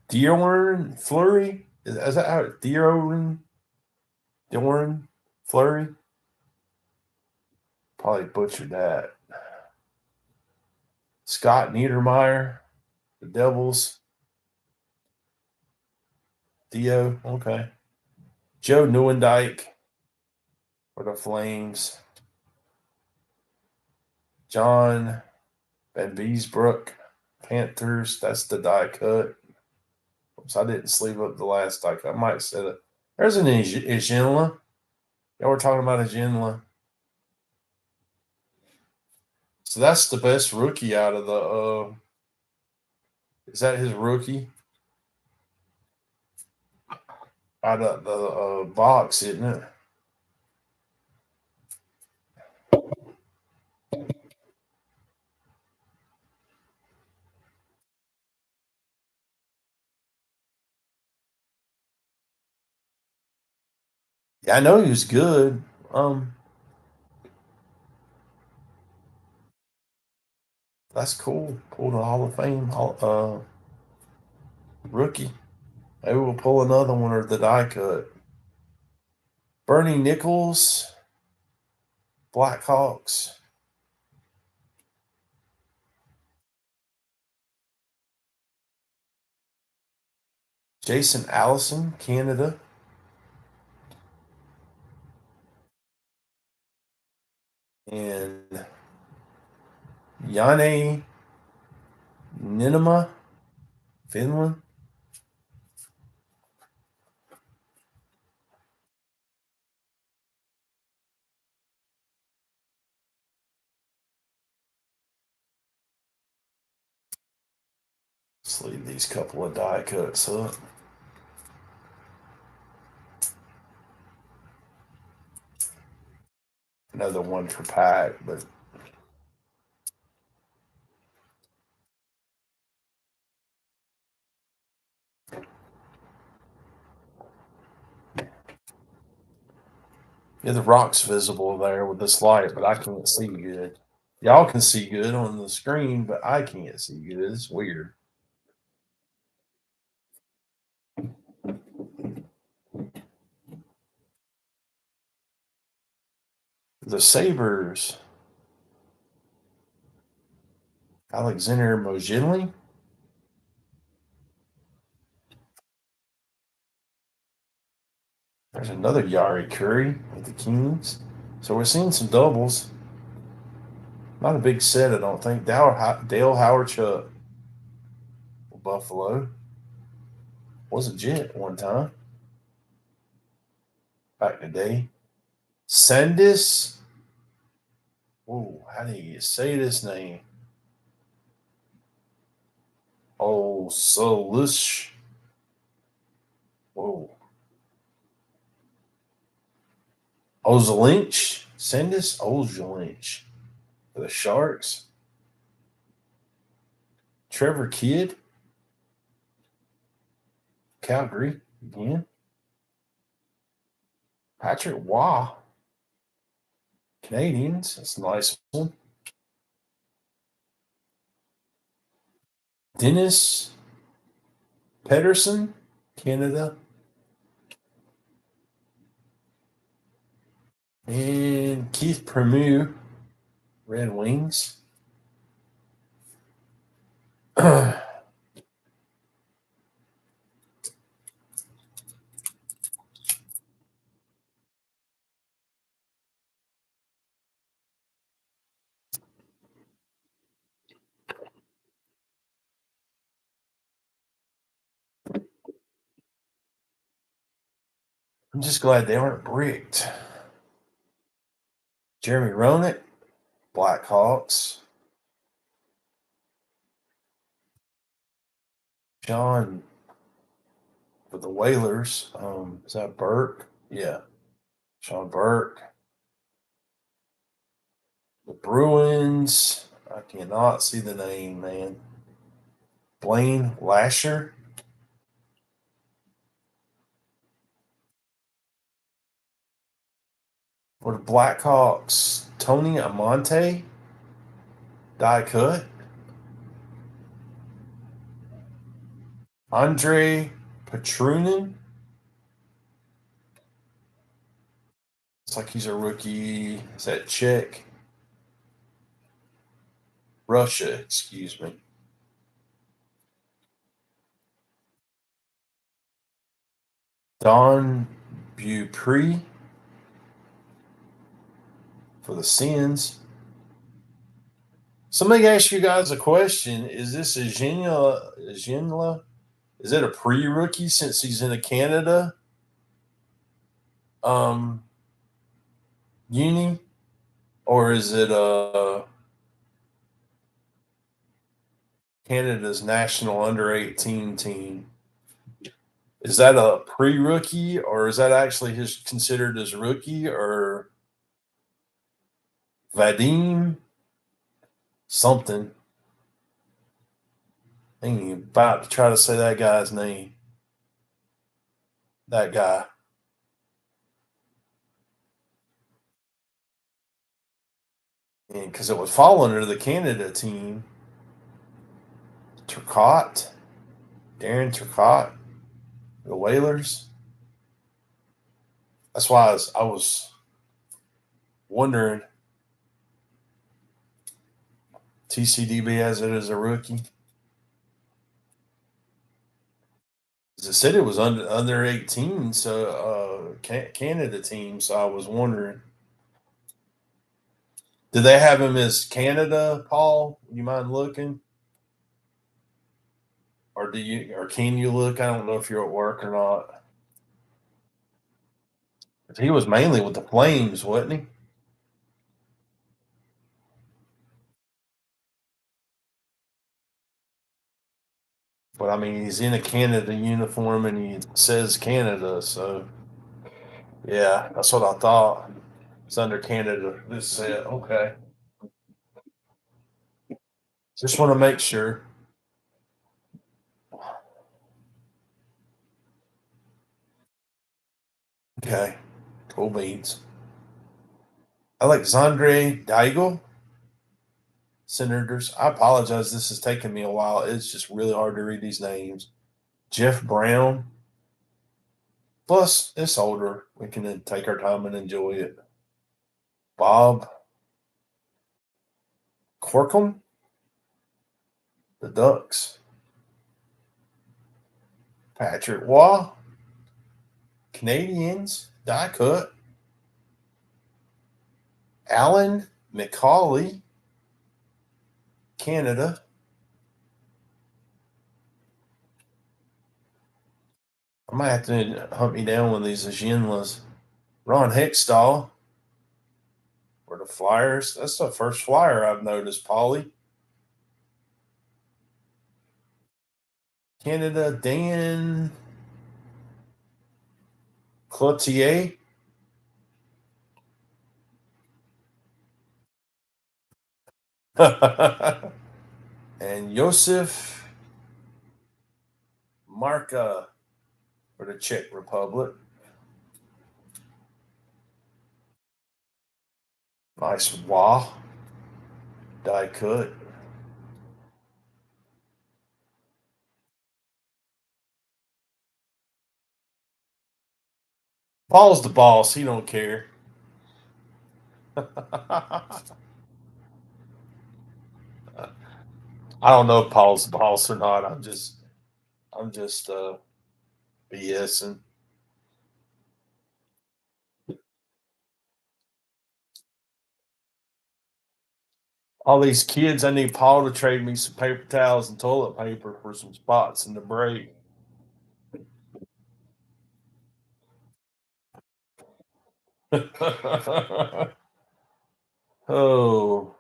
Diorn Fleury. Is that how Diorn Fleury? Probably butchered that. Scott Niedermeyer, the Devils. Dio, okay. Joe Neuendijk for the Flames. John Van Beesbrook, Panthers. That's the die cut. Oops, I didn't sleeve up the last die cut. I might have said it. There's an Iginla. Yeah, we're talking about Iginla. So that's the best rookie out of the. Is that his rookie? Out of the box, isn't it? Yeah, I know he was good. That's cool. Pulled a Hall of Fame rookie. Maybe we'll pull another one or the die cut. Bernie Nichols, Blackhawks. Jason Allison, Canada. And Jane Ninema, Finland. Let's leave these couple of die cuts up. Another one per pack, but yeah, the rock's visible there with this light, but I can't see good. Y'all can see good on the screen, but I can't see good. It's weird. The Sabres, Alexander Mogilny. There's another Yari Curry with the Kings. So we're seeing some doubles. Not a big set, I don't think. Dale Howard Chuck. Buffalo. Was a Jet one time. Back in the day. Sandis. Whoa, how do you say this name? Oh, Solush. Whoa. Ozalinch. Sandis Ozalinch. For the Sharks. Trevor Kidd. Calgary again. Patrick Waugh. Canadians. That's a nice one. Dennis Pedersen, Canada. And Keith Premu, Red Wings. I'm just glad they aren't bricked. Jeremy Roenick, Blackhawks. John for the Whalers. Is that Burke? Yeah. Sean Burke. The Bruins. I cannot see the name, man. Blaine Lasher. For the Blackhawks, Tony Amonte. Die cut. Andre Petrunin. It's like he's a rookie. Is that Czech? Russia, excuse me. Don Beaupre for the Sens. Somebody asked you guys a question. Is this a Ginla? Is it a pre-rookie since he's in a Canada uni? Or is it Canada's national under 18 team? Is that a pre-rookie, or is that actually his considered as rookie, or Vadim something? I ain't about to try to say that guy's name. That guy. And because it would fall under the Canada team. Turcotte. Darren Turcotte. The Whalers. That's why I was wondering. TCDB has it as a rookie. As I said, it was under 18, so Canada team. So I was wondering, did they have him as Canada, Paul? You mind looking, or can you look? I don't know if you're at work or not. He was mainly with the Flames, wasn't he? But I mean, he's in a Canada uniform and he says Canada, so yeah, that's what I thought. It's under Canada. This set, okay. Just want to make sure. Okay, cool beans. Alexandre Daigle, Senators. I apologize. This has taken me a while. It's just really hard to read these names. Jeff Brown. Plus, it's older. We can take our time and enjoy it. Bob Corkum, the Ducks. Patrick Waugh, Canadians, die cut. Alan McCauley, Canada. I might have to hunt me down one of these Agenlas. Ron Hextall for the Flyers. That's the first Flyer I've noticed, Paulie. Canada, Dan Cloutier. And Josef Marka for the Czech Republic. Nice wah. Die cut. Paul's the boss. He don't care. I don't know if Paul's the boss or not. I'm just BSing. All these kids, I need Paul to trade me some paper towels and toilet paper for some spots in the break. Oh,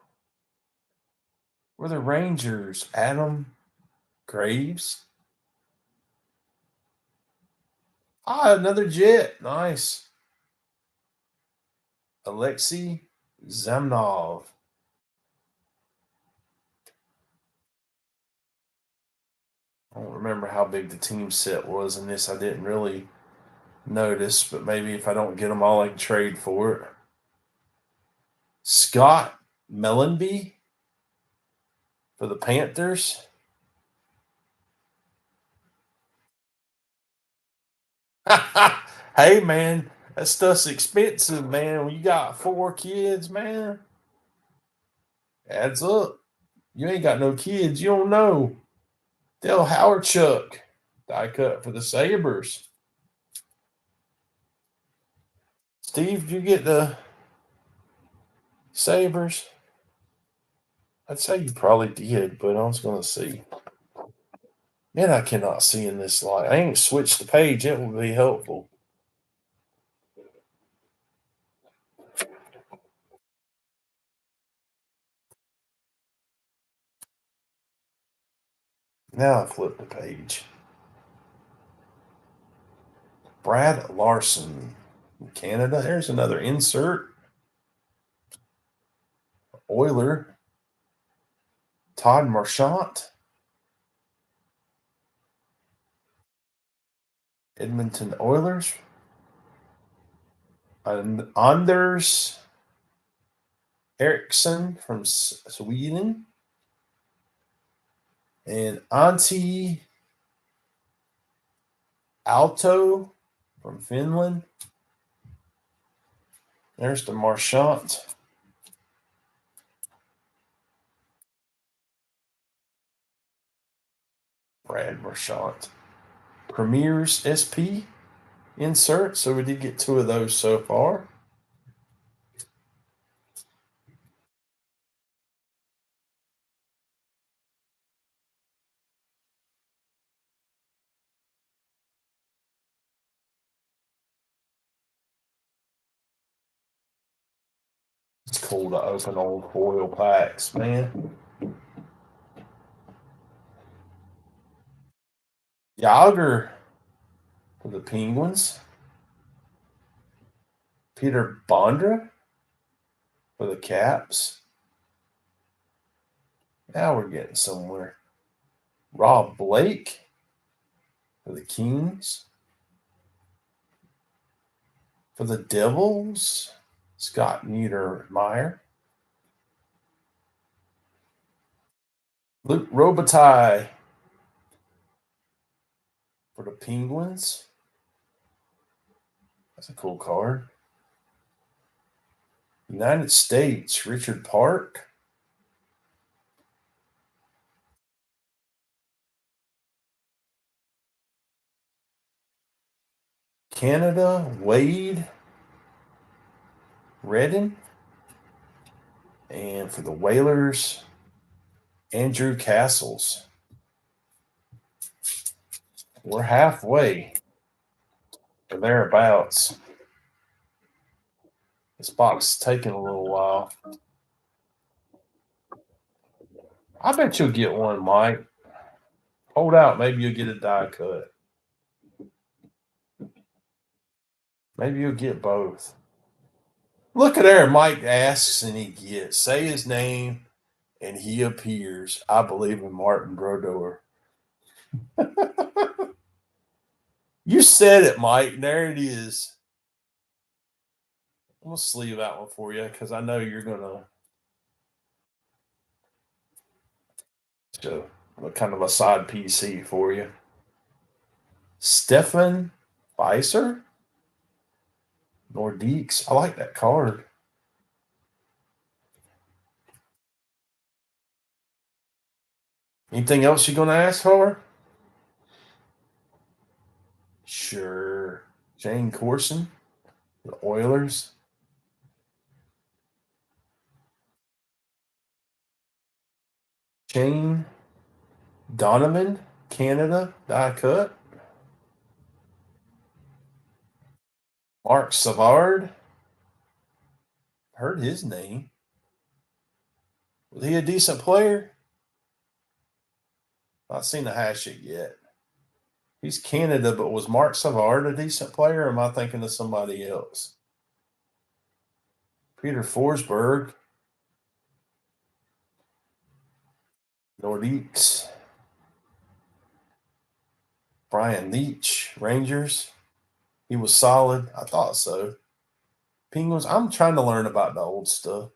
we're the Rangers. Adam Graves. Another Jet. Nice. Alexei Zamnov. I don't remember how big the team set was in this. I didn't really notice, but maybe if I don't get them all, I can trade for it. Scott Mellenby for the Panthers. Hey, man, that stuff's expensive, man. When you got 4 kids, man, adds up. You ain't got no kids. You don't know. Dale Howard Chuck, die cut for the Sabres. Steve, did you get the Sabres? I'd say you probably did, but I was going to see. Man, I cannot see in this light. I ain't switched the page. It would be helpful. Now I flip the page. Brad Larson, Canada. There's another insert. Oiler. Todd Marchant. Edmonton Oilers. Anders Eriksson from Sweden. And Antti Aalto from Finland. There's the Marchant. Brad Marchant. Premier's SP insert. So we did get 2 of those so far. It's cool to open old foil packs, man. Yager for the Penguins. Peter Bondra for the Caps. Now we're getting somewhere. Rob Blake for the Kings. For the Devils, Scott Niedermayer. Luke Robitaille for the Penguins. That's a cool card. United States, Richard Park. Canada, Wade Redden. And for the Whalers, Andrew Castles. We're halfway or thereabouts. This box is taking a little while. I bet you'll get one, Mike. Hold out. Maybe you'll get a die cut. Maybe you'll get both. Look at there. Mike asks and he gets. Say his name and he appears. I believe in Martin Brodeur. You said it, Mike. There it is. I'm going to sleeve that one for you because I know you're going to show kind of a side PC for you. Stefan Weiser? Nordiques. I like that card. Anything else you're going to ask for? Sure. Jane Corson, the Oilers. Shane Donovan, Canada, die cut. Mark Savard. Heard his name. Was he a decent player? Not seen the hash it yet. He's Canada, but was Mark Savard a decent player? Or am I thinking of somebody else? Peter Forsberg. Nordiques. Brian Leach, Rangers. He was solid. I thought so. Penguins. I'm trying to learn about the old stuff.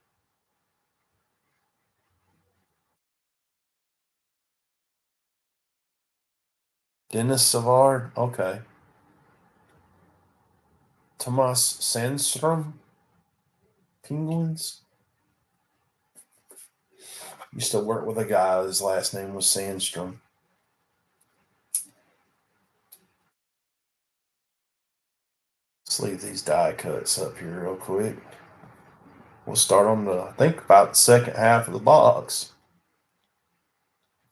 Dennis Savard. Okay. Tomas Sandstrom. Penguins. Used to work with a guy. His last name was Sandstrom. Let's leave these die cuts up here real quick. We'll start on I think about the second half of the box.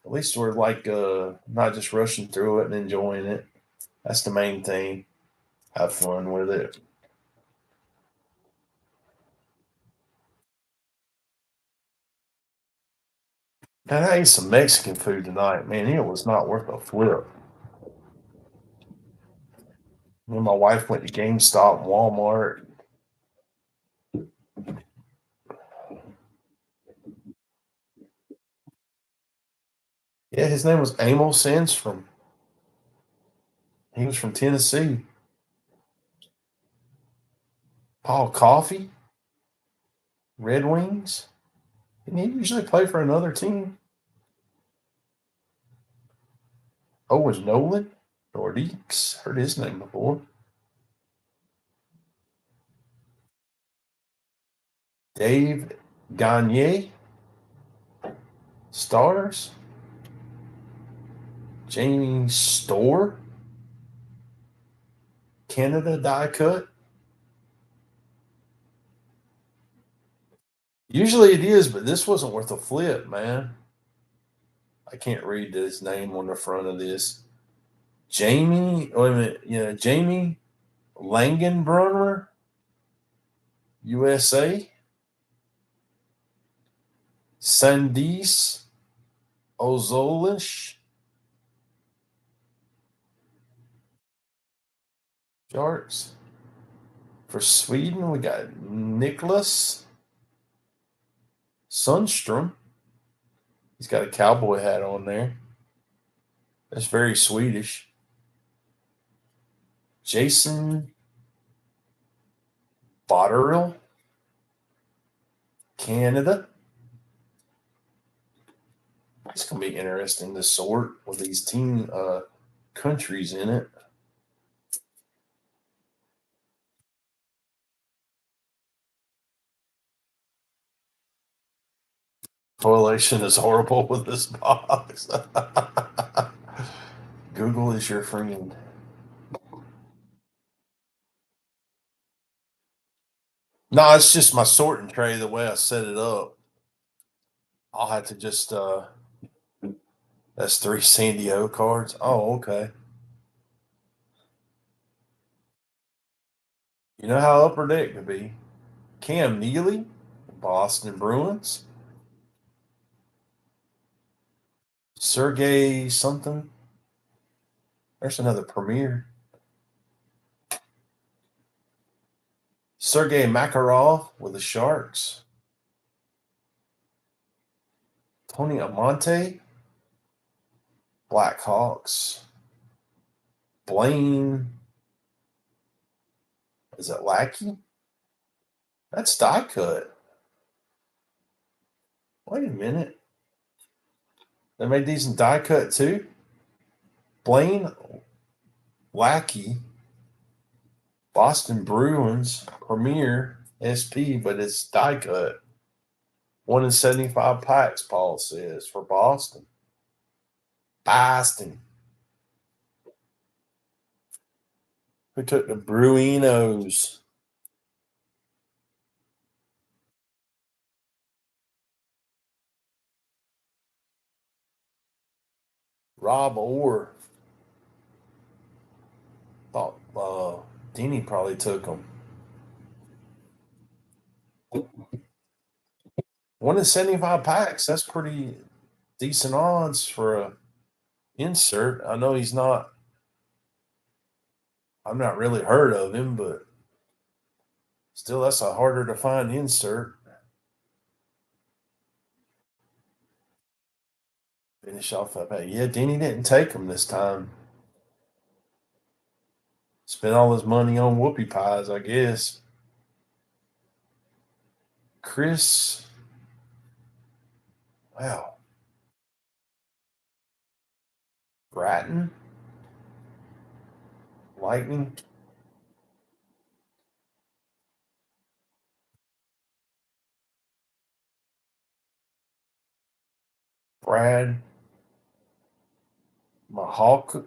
At least we're like not just rushing through it and enjoying it. That's the main thing. Have fun with it. And I ate some Mexican food tonight, man. It was not worth a flip. Me and my wife went to GameStop and Walmart. Yeah, his name was Emil Sandstrom. He was from Tennessee. Paul Coffey, Red Wings. Didn't he usually play for another team? Owen Nolan, Nordiques. Heard his name before. Dave Gagne, Stars. Jamie Storr, Canada die cut. Usually it is, but this wasn't worth a flip, man. I can't read his name on the front of this. Jamie, wait a minute, yeah, Jamie Langenbrunner, USA. Sandis Ozolish, Sharks. For Sweden, we got Nicholas Sundstrom. He's got a cowboy hat on there. That's very Swedish. Jason Botterill, Canada. It's going to be interesting to sort with these team countries in it. Correlation is horrible with this box. Google is your friend. No, it's just my sorting tray, the way I set it up. I'll have to just That's 3 Sandy O cards. Oh, okay. You know how upper deck could be. Cam Neely, Boston Bruins. Sergey something. There's another Premier. Sergey Makarov with the Sharks. Tony Amonte, Blackhawks. Blaine. Is it Lackey? That's die cut. Wait a minute. They made these in die cut too? Blaine Lackey, Boston Bruins, Premier, SP, but it's die cut. 1 in 75 packs, Paul says, for Boston. Boston. Who took the Bruinos? Rob Orr. Thought Denny probably took them. 1 in 75 packs. That's pretty decent odds for a insert. I know he's not. I've not really heard of him, but still, that's a harder to find insert. Finish off that pack. Yeah, Denny didn't take him this time. Spent all his money on whoopie pies, I guess. Chris. Wow. Gratton. Lightning. Brad. McAlco.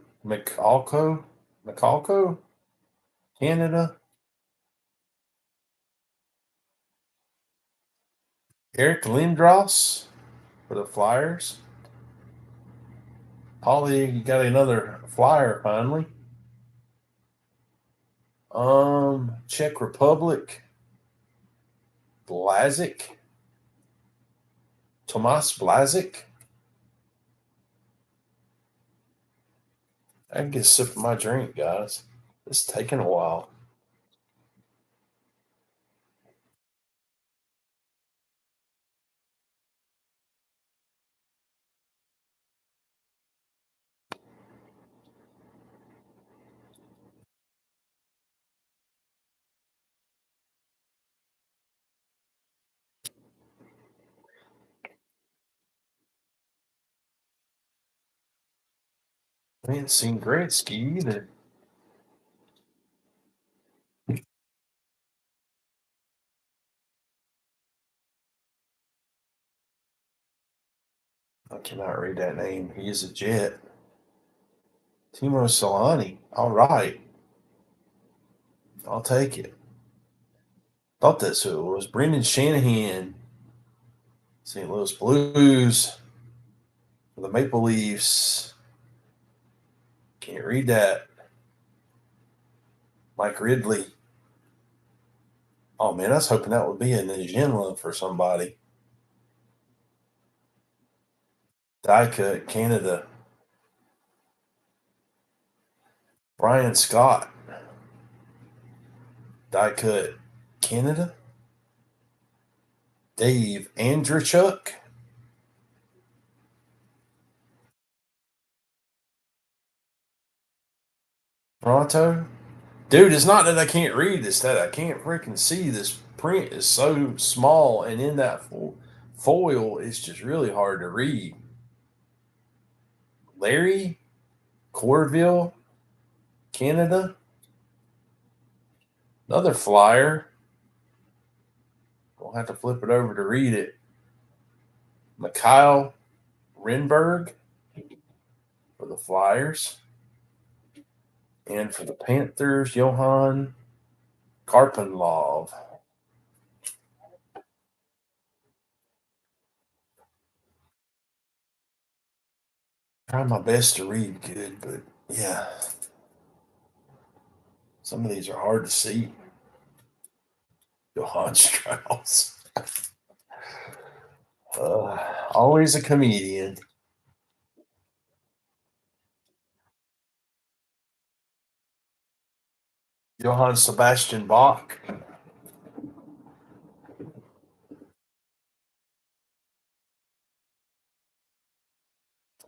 Canada. Eric Lindros for the Flyers. Paulie, you got another Flyer finally. Czech Republic. Blazik. Tomas Blazik. I can get a sip of my drink, guys. It's taking a while. I ain't seen Gretzky either. I cannot read that name. He is a Jet. Timo Solani. All right. I'll take it. Thought that's who it was. Brendan Shanahan. St. Louis Blues. For the Maple Leafs. Can't read that. Mike Ridley. Oh man, I was hoping that would be a Nijinla for somebody. Die cut, Canada. Brian Scott. Die cut, Canada. Dave Andrechuk. Toronto. Dude, it's not that I can't read, it's that I can't freaking see. This print is so small, and in that foil, it's just really hard to read. Larry Corville, Canada. Another Flyer. We'll have to flip it over to read it. Mikhail Renberg for the Flyers. And for the Panthers, Johan Karpenlov. Try my best to read good, but yeah, some of these are hard to see. Johann Strauss. Always a comedian. Johann Sebastian Bach.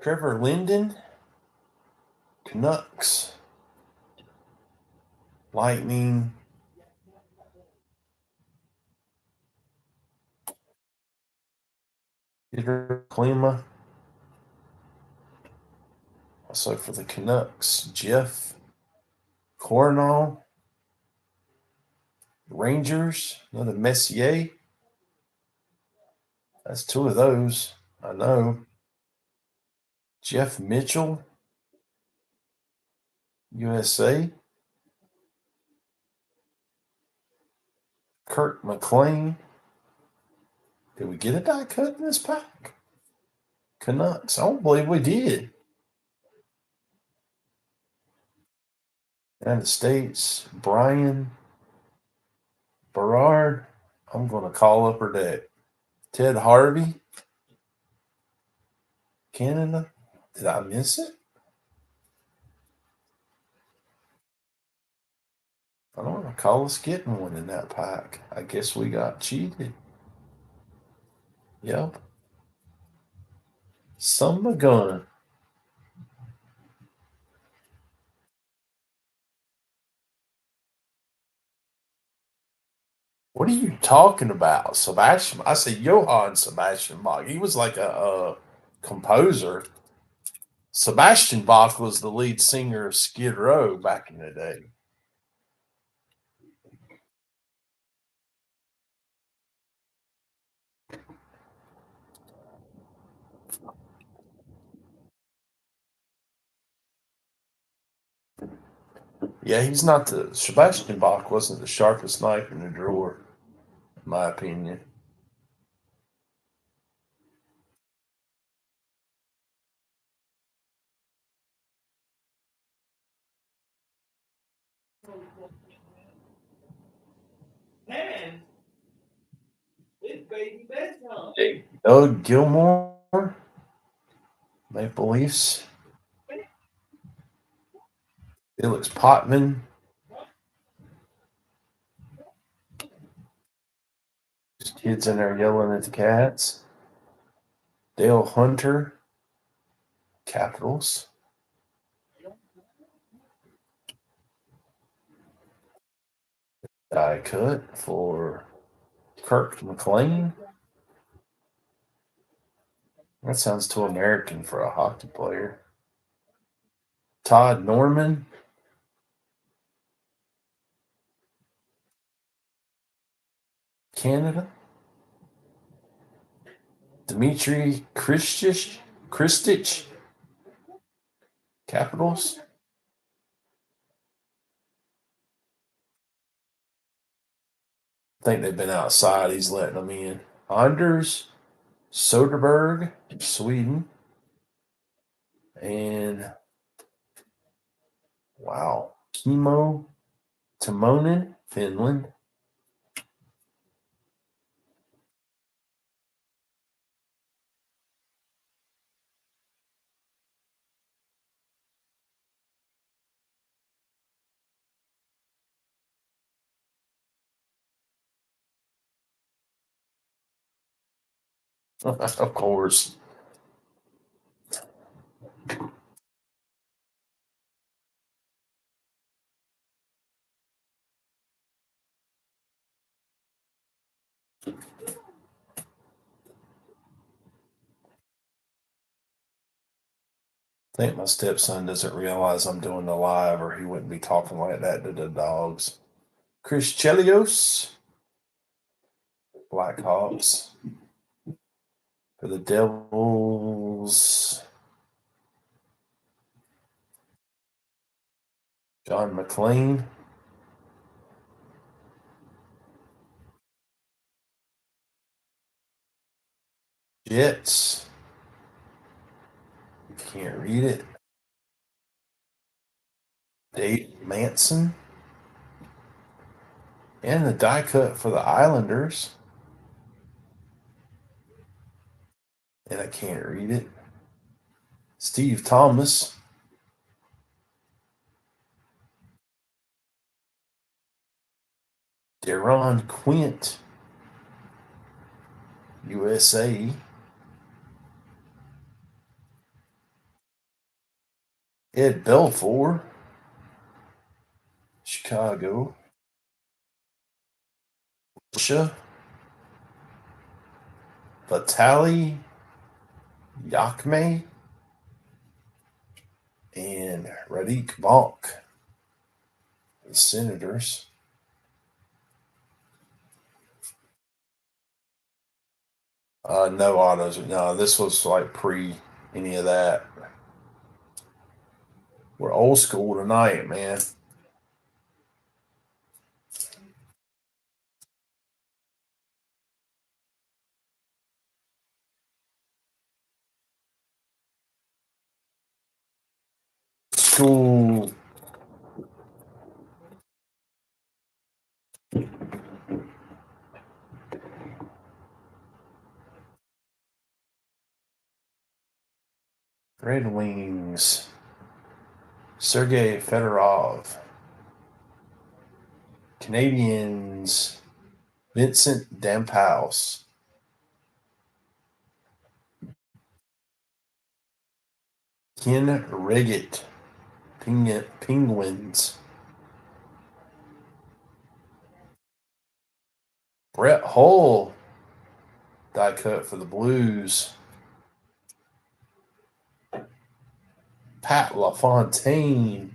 Trevor Linden. Canucks. Lightning. Peter Klima. Also for the Canucks, Jeff Coronal. Rangers, another Messier. That's two of those. I know. Jeff Mitchell, USA. Kirk McLean. Did we get a die cut in this pack? Canucks. I don't believe we did. United States, Brian Berard. I'm going to call up her deck. Ted Harvey, Canada. Did I miss it? I don't recall us getting one in that pack. I guess we got cheated. Yep. Summa gun. What are you talking about? Sebastian. I said Johann Sebastian Bach. He was like a composer. Sebastian Bach was the lead singer of Skid Row back in the day. Yeah, he's not the Sebastian Bach wasn't the sharpest knife in the drawer, in my opinion. Hey, Doug Gilmore, Maple Leafs. Felix Potman. Just kids in there yelling at the cats. Dale Hunter, Capitals. Die cut for Kirk McLean. That sounds too American for a hockey player. Todd Norman, Canada. Dmitry Kristich, Capitals. I think they've been outside. He's letting them in. Anders Soderberg, Sweden. And wow, Kimo Timonen, Finland. Of course. I think my stepson doesn't realize I'm doing the live, or he wouldn't be talking like that to the dogs. Chris Chelios, Blackhawks. For the Devils, John McLean. Jets, Can't read it. Dave Manson. And the die cut for the Islanders. And I can't read it. Steve Thomas. Deron Quint. USA. Ed Belfour. Chicago. Russia. Vitaly Yakme. And Radik Bonk. The Senators. No autos. No, this was like pre any of that. We're old school tonight, man. School. Red Wings. Sergei Fedorov. Canadians. Vincent Damphouse. Ken Riggett. Penguins. Brett Hull. Die cut for the Blues. Pat LaFontaine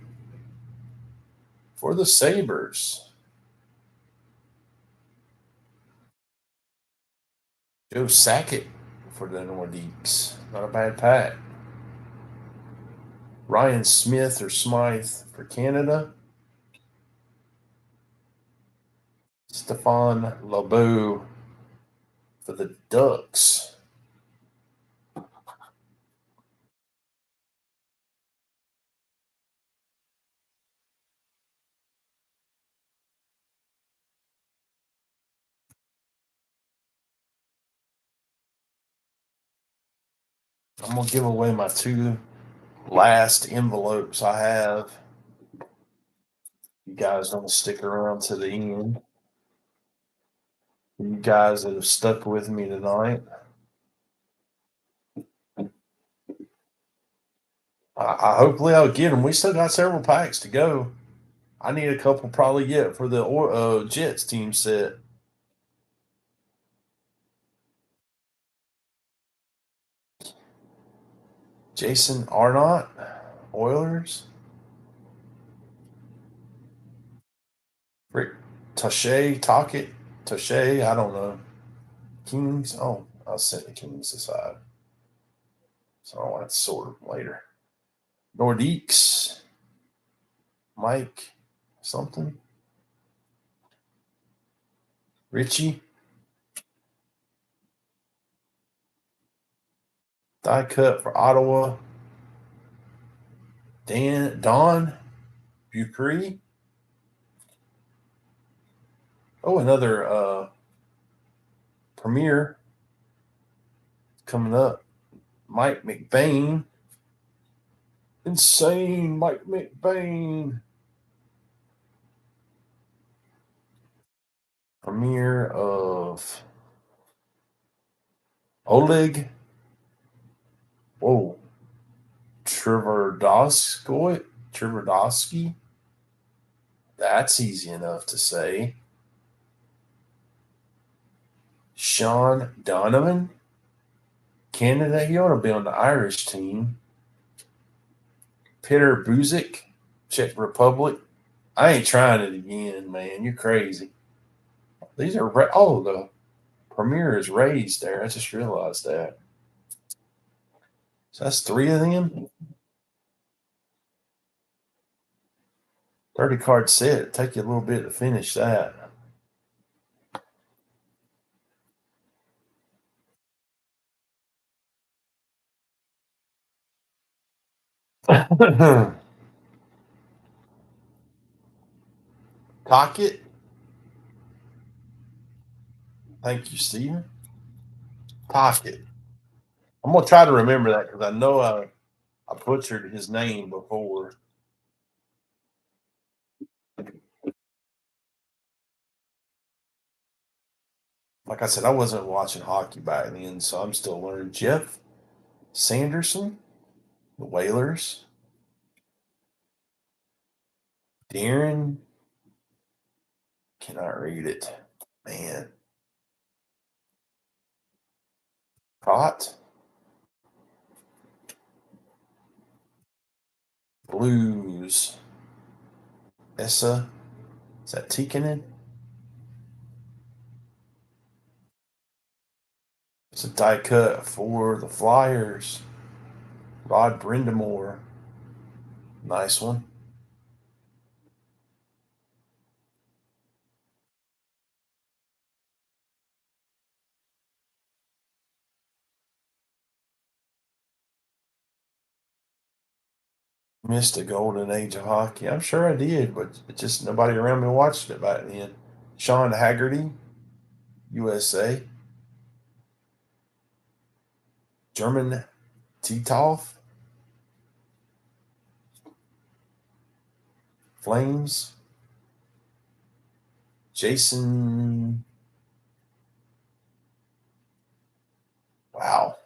for the Sabres. Joe Sakic for the Nordiques. Not a bad pack. Ryan Smith or Smythe for Canada. Stefan LeBeau for the Ducks. I'm going to give away my two last envelopes I have. You guys don't stick around to the end. You guys that have stuck with me tonight. Hopefully I'll get them. We still got several packs to go. I need a couple probably yet for the Jets team set. Jason Arnott, Oilers. Rick Tocchet, I don't know. Kings. Oh, I'll set the Kings aside. So I don't want to sort them later. Nordiques. Mike something. Richie. Die cut for Ottawa. Don Bucree. Oh, another Premier coming up. Mike McBain. Insane Mike McBain. Premier of Oleg. Whoa. Treverdowski. That's easy enough to say. Sean Donovan. Canada. He ought to be on the Irish team. Peter Buzik. Czech Republic. I ain't trying it again, man. You're crazy. These are the Premier is raised there. I just realized that. So that's three of them. 30 card set. It'd take you a little bit to finish that. Pocket. Thank you, Steven. Pocket. I'm gonna try to remember that because I know I butchered his name before. Like I said, I wasn't watching hockey back then, so I'm still learning. Jeff Sanderson, the Whalers. Darren, cannot read it. Man. Pot, Blues. Essa, is that Tikkanen? It's a die cut for the Flyers. Rod Brindamore. Nice one. Missed a golden age of hockey. I'm sure I did, but it just nobody around me watched it back then. Sean Haggerty, USA. German Titov, Flames. Jason. Wow.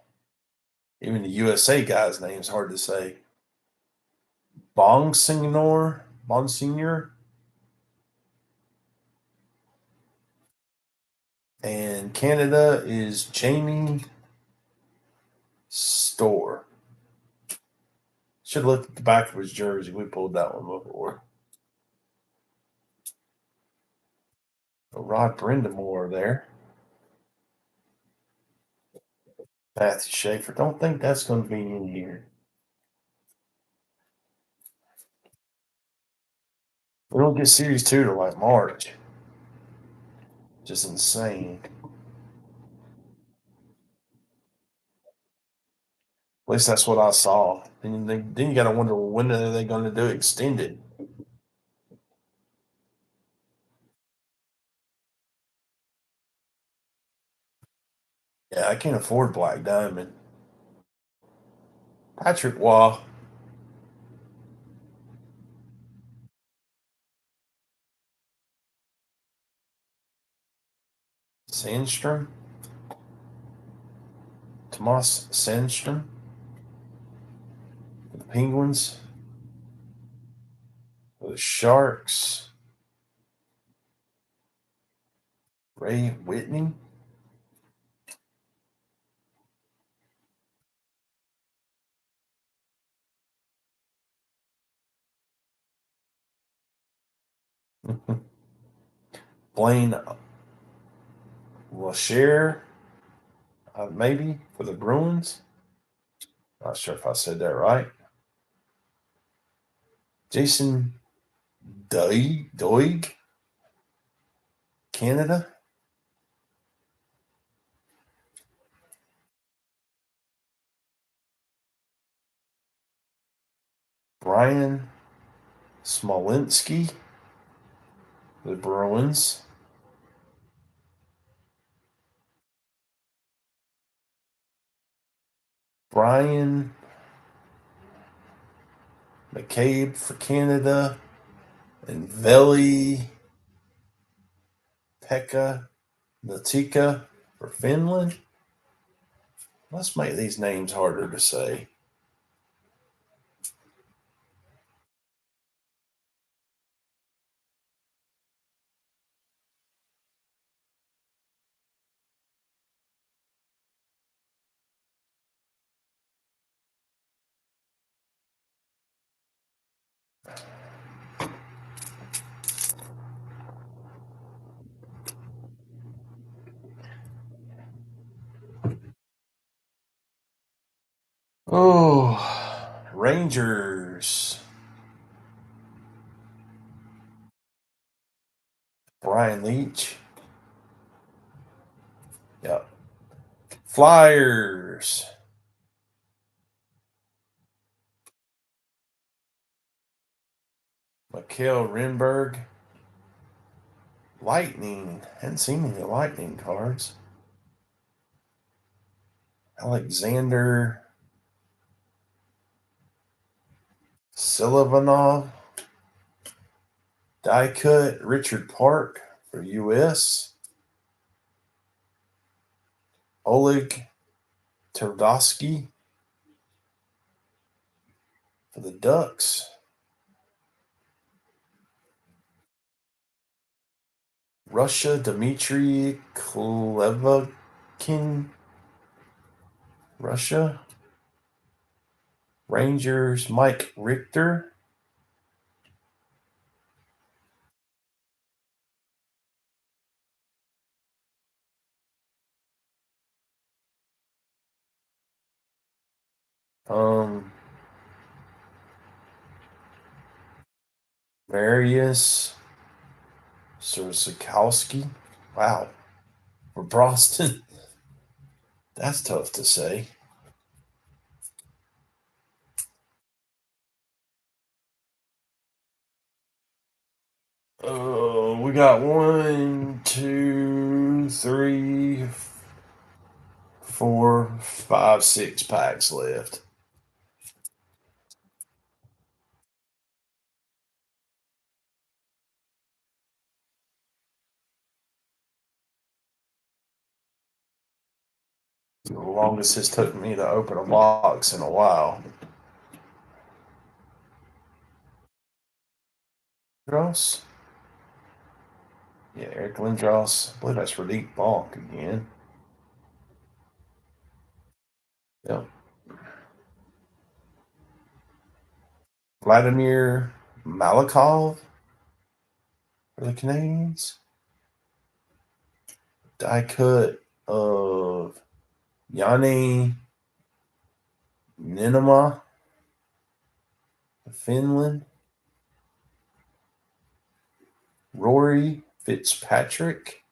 Even the USA guy's name's hard to say. Bonsignor. And Canada is Jamie Store. Should look at the back of his jersey. We pulled that one before. Rod Brindamore there. Matthew Schaefer. Don't think that's going to be in here. We don't get Series 2 to like March. Just insane. At least that's what I saw. Then you got to wonder, well, when are they going to do extended? Yeah, I can't afford Black Diamond. Patrick Waugh. Sandstrom. Tomas Sandstrom. The Penguins. The Sharks. Ray Whitney. Blaine LaShare, maybe for the Bruins. Not sure if I said that right. Jason Doig, Canada. Brian Smolinski, the Bruins. Brian McCabe for Canada. And Veli Pekka Natika for Finland. Let's make these names harder to say. Oh, Rangers. Brian Leach. Yep. Flyers. Mikael Renberg. Lightning. Hadn't seen any Lightning cards. Alexander Silvanov. Die cut. Richard Park for US. Oleg Tverdovsky for the Ducks. Russia, Dmitry Klevakin. Russia. Rangers, Mike Richter. Marius Sorsikowski. Wow. For Boston. That's tough to say. We got 1, 2, 3, 4, 5, 6 packs left. The longest it's took me to open a box in a while. Lindros? Yeah, Eric Lindros. I believe that's for Deep Bonk again. Yep. Vladimir Malakov for the Canadians. Die cut of Yanni Ninema, Finland. Rory Fitzpatrick,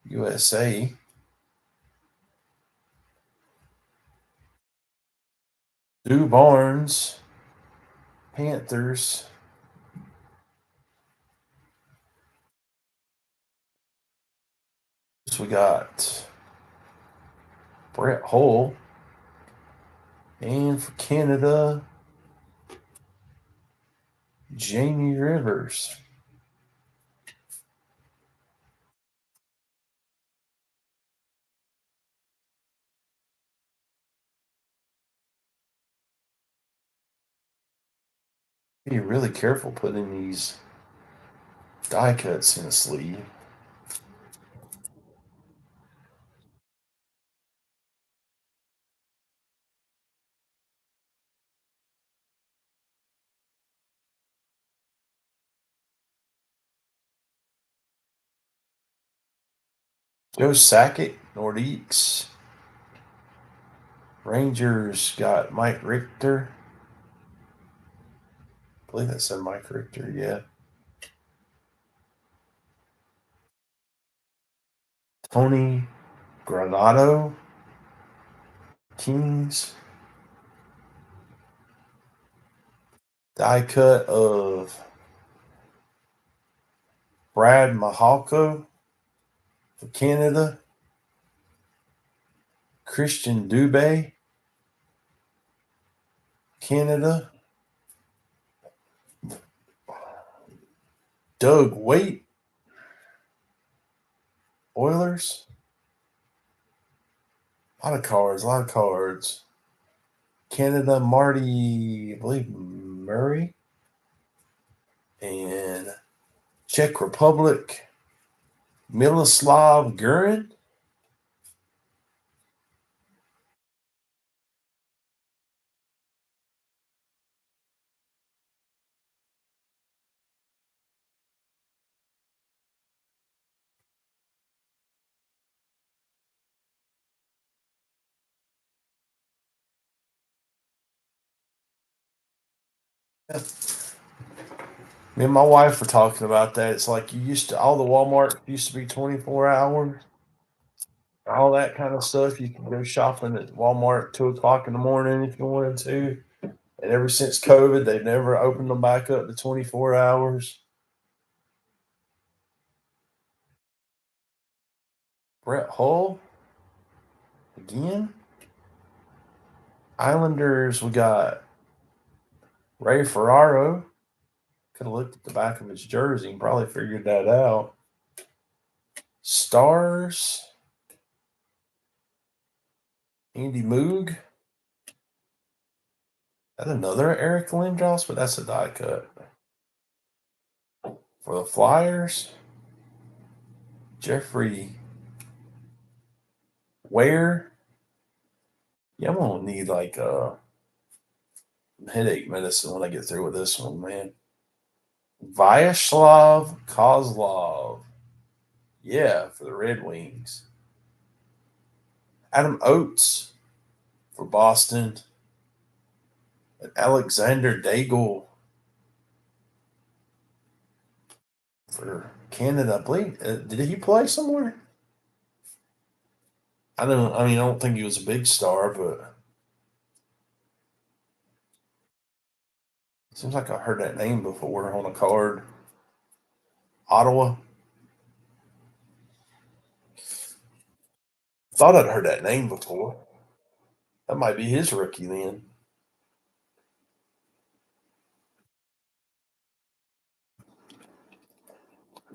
USA. Stu Barnes, Panthers. So we got Brett Hull. And for Canada, Jamie Rivers. Be really careful putting these die cuts in a sleeve. Joe Sakic, Nordiques. Rangers got Mike Richter. I believe that said Mike Richter, yeah. Tony Granado, Kings. Die cut of Brad Mahalko for Canada. Christian Dubé, Canada. Doug Waite, Oilers. A lot of cards, a lot of cards. Canada, Marty, I believe Murray. And Czech Republic, Miloslav Gurin. Me and my wife were talking about that. It's like you used to, all the Walmart used to be 24 hours, all that kind of stuff. You can go shopping at Walmart at 2 o'clock in the morning if you wanted to. And ever since COVID, they've never opened them back up to 24 hours. Brett Hull again. Islanders, we got Ray Ferraro. Could have looked at the back of his jersey and probably figured that out. Stars, Andy Moog. That's another Eric Lindros, but that's a die cut. For the Flyers, Jeffrey Ware. Yeah, I'm gonna need like headache medicine when I get through with this one, man. Vyacheslav Kozlov. Yeah, for the Red Wings. Adam Oates for Boston. And Alexander Daigle for Canada. I believe. Did he play somewhere? I don't. I mean, I don't think he was a big star, but it seems like I heard that name before on a card. Ottawa. Thought I'd heard that name before. That might be his rookie then.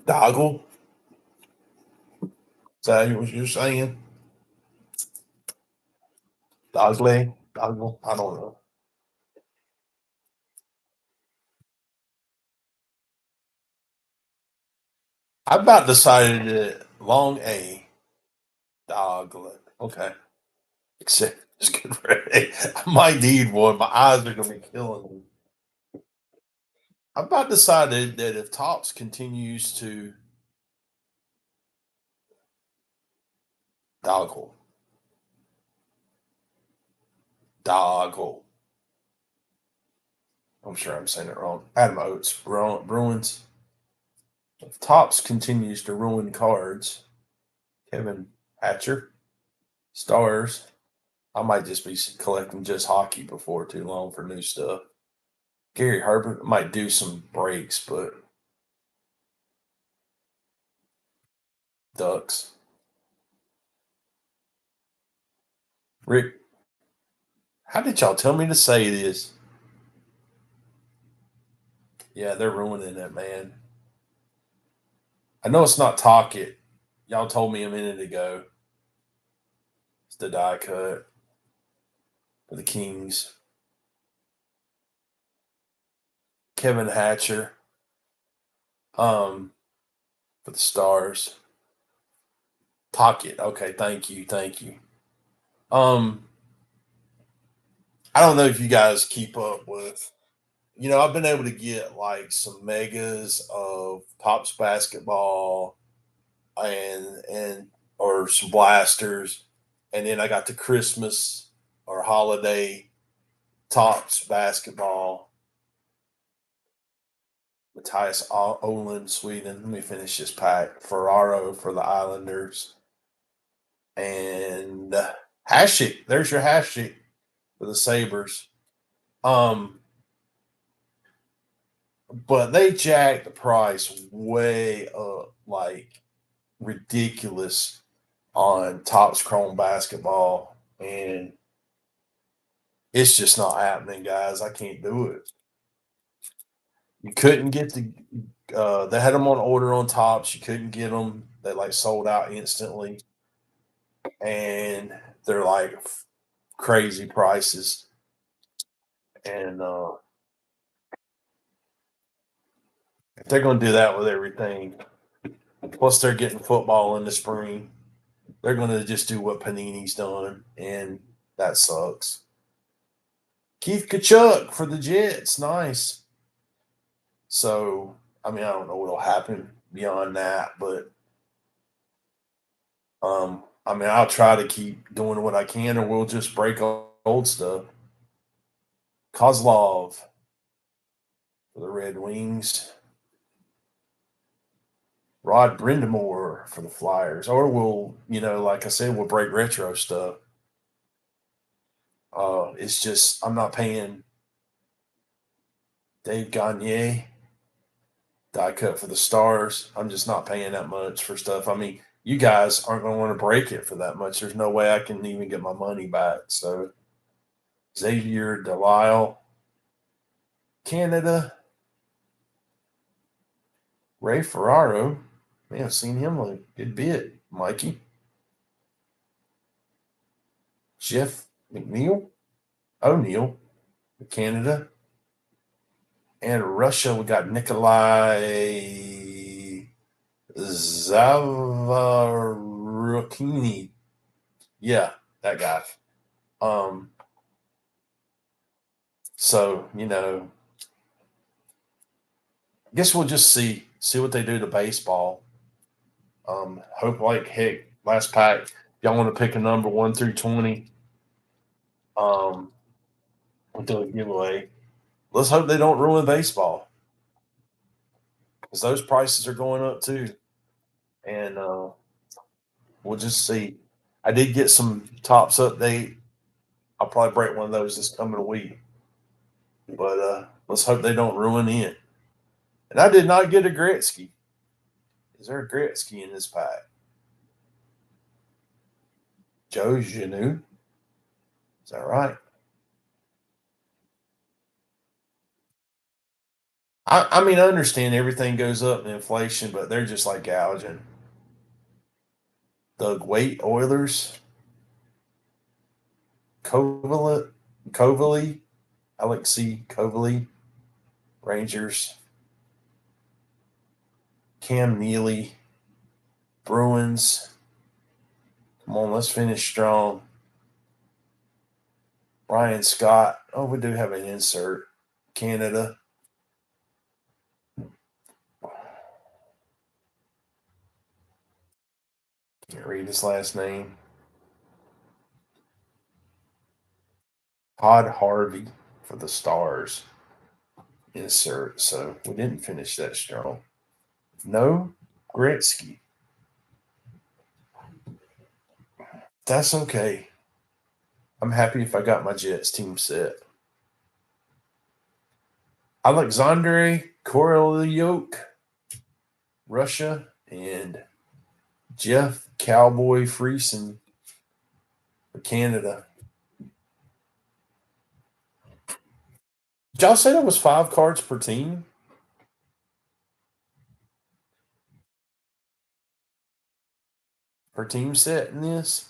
Doggle. Is that what you're saying? Dogley? Doggle? I don't know. I about decided that long A. Doglet. Okay. Except it's good for A. I might need one. My eyes are going to be killing me. I about decided that if Tops continues to doggle, doggle. I'm sure I'm saying it wrong. Adam Oates, Bruins. If Tops continues to ruin cards, Kevin Hatcher, Stars. I might just be collecting just hockey before too long for new stuff. Gary Herbert might do some breaks, but Ducks. Rick, how did y'all tell me to say this? Yeah, they're ruining it, man. I know it's not Talkit. Y'all told me a minute ago. It's the die cut for the Kings. Kevin Hatcher. For the Stars. Talkit. Okay, thank you, thank you. Um, I don't know if you guys keep up with. I've been able to get like some megas of Pops basketball and or some blasters, and then I got the Christmas or holiday Tops basketball. Matthias Olin, Sweden. Let me finish this pack. Ferraro for the Islanders. And Hashik. There's your Hashik for the Sabres. Um, but they jacked the price way up, like ridiculous on Topps Chrome basketball, and it's just not happening, guys. I can't do it. You couldn't get they had them on order on Topps. You couldn't get them. They like sold out instantly, and they're like crazy prices. And if they're going to do that with everything, plus they're getting football in the spring, they're going to just do what Panini's done, and that sucks. Keith Kachuk for the Jets, nice. So, I mean, I don't know what'll happen beyond that, but I mean, I'll try to keep doing what I can, or we'll just break old stuff. Kozlov for the Red Wings. Rod Brindamore for the Flyers, or we'll, like I said, we'll break retro stuff. It's just I'm not paying Dave Gagne, die cut for the Stars. I'm just not paying that much for stuff. I mean, you guys aren't going to want to break it for that much. There's no way I can even get my money back. So Xavier Delisle, Canada, Ray Ferraro. Man, I've seen him a good bit. Mikey, Jeff O'Neill, Canada, and Russia. We got Nikolai Zavarukini. Yeah, that guy. Um, so I guess we'll just see what they do to baseball. Hope like heck. Last pack. Y'all want to pick a number 1 through 20? We'll do a giveaway. Let's hope they don't ruin baseball because those prices are going up too, and we'll just see. I did get some tops update. I'll probably break one of those this coming week, but let's hope they don't ruin it. And I did not get a Gretzky. Is there a Gretzky in this pack? Joe Janu? Is that right? I mean, I understand everything goes up in inflation, but they're just like gouging. Doug Waite, Oilers. Coveley, Alexei Coveley, Rangers. Cam Neely, Bruins. Come on, let's finish strong. Brian Scott. Oh, we do have an insert. Canada. Can't read his last name. Todd Harvey for the Stars. Insert. So we didn't finish that strong. No Gretzky. That's okay. I'm happy if I got my Jets team set. Alexandre Korolyuk, Russia, and Jeff Cowboy Friesen for Canada. Did y'all say that was 5 cards per team? Per team set in this?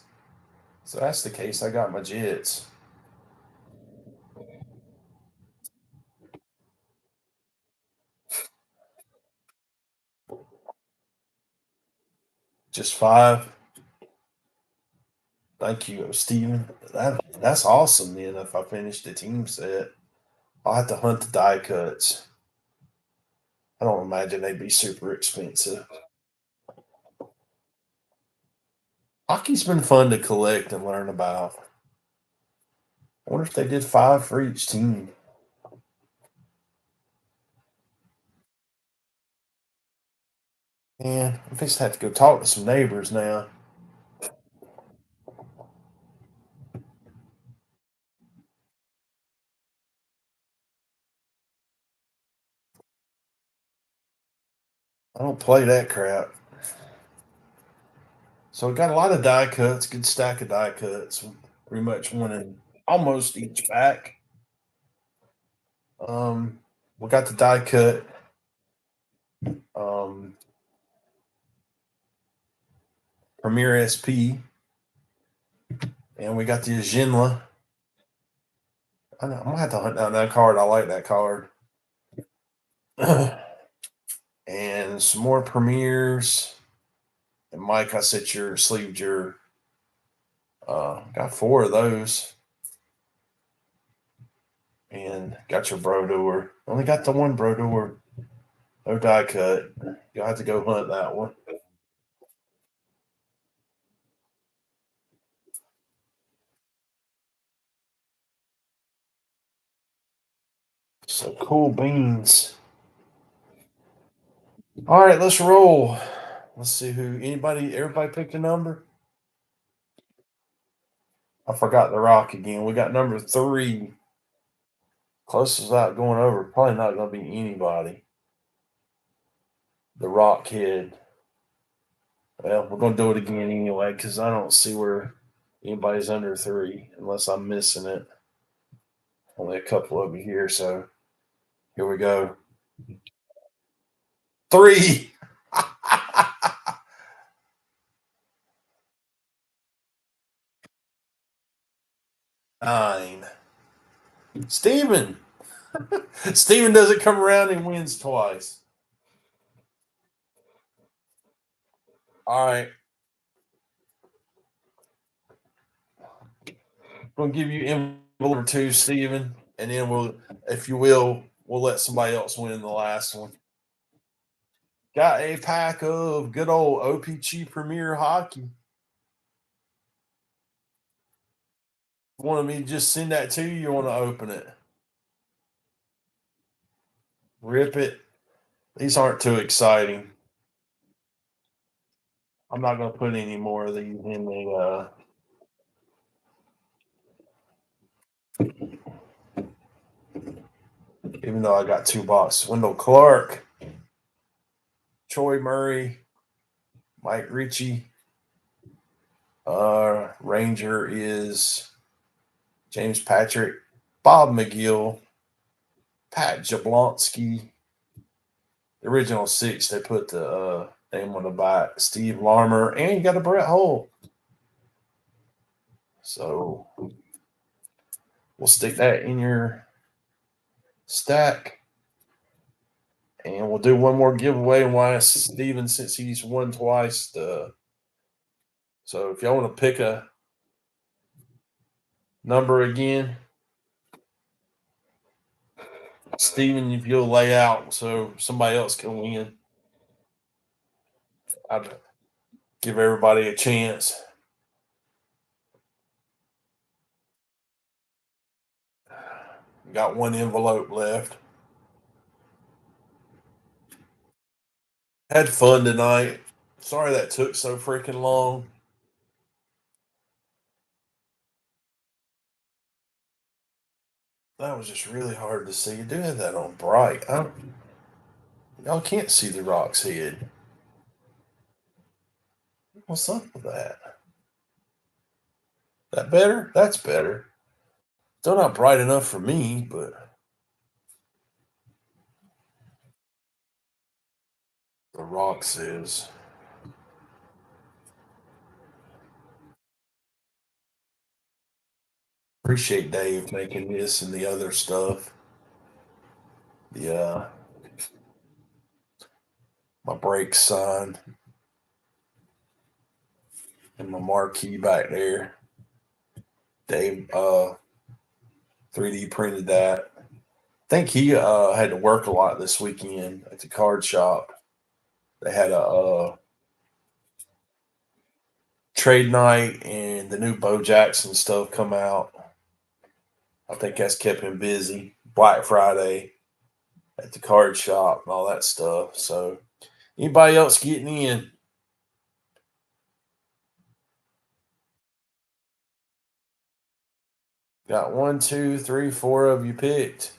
So that's the case. I got my Jets. Just 5. Thank you, Steven. That's awesome, then, if I finish the team set. I'll have to hunt the die cuts. I don't imagine they'd be super expensive. Hockey's been fun to collect and learn about. I wonder if they did 5 for each team. Yeah, I just have to go talk to some neighbors now. I don't play that crap. So we got a lot of die cuts, good stack of die cuts. Pretty much winning almost each pack. We got the die cut. Premier SP. And we got the Aginla. I'm gonna have to hunt down that card. I like that card. And some more premieres. And Mike, I said your sleeved your got 4 of those. And got your Brodeur. Only got the one Brodeur. No die cut. You'll have to go hunt that one. So cool beans. All right, let's roll. Let's see who everybody picked a number. I forgot the rock again. We got number 3. Closest without going over, probably not going to be anybody. The Rockhead. Well, we're going to do it again anyway because I don't see where anybody's under 3 unless I'm missing it. Only a couple over here, so here we go. 3. 9. Steven. Steven doesn't come around and wins twice. All right. I'm going to give you envelope number 2, Steven, and then we'll, if you will, we'll let somebody else win the last one. Got a pack of good old OPG Premier Hockey. Want me to just send that to you? You want to open it? Rip it. These aren't too exciting. I'm not going to put any more of these in the. Even though I got 2 boxes. Wendell Clark, Troy Murray, Mike Ritchie. Ranger is James Patrick, Bob McGill, Pat Jablonski. The original 6, they put the name on the back. Steve Larmer, and you got a Brett Hull. So we'll stick that in your stack. And we'll do one more giveaway. And why Steven, since he's won twice. So if y'all want to pick a number again, Steven, if you'll lay out so somebody else can win. I'd give everybody a chance. Got 1 envelope left. Had fun tonight. Sorry that took so freaking long. That was just really hard to see. You do have that on bright. Y'all can't see the Rock's head. What's up with that? That better? That's better. Still not bright enough for me, but the Rock says. Appreciate Dave making this and the other stuff. Yeah. My brake sign and my marquee back there. Dave 3D printed that. I think he had to work a lot this weekend at the card shop. They had a trade night and the new Bo Jackson stuff come out. I think that's kept him busy. Black Friday at the card shop and all that stuff. So anybody else getting in? Got 1, 2, 3, 4 of you picked.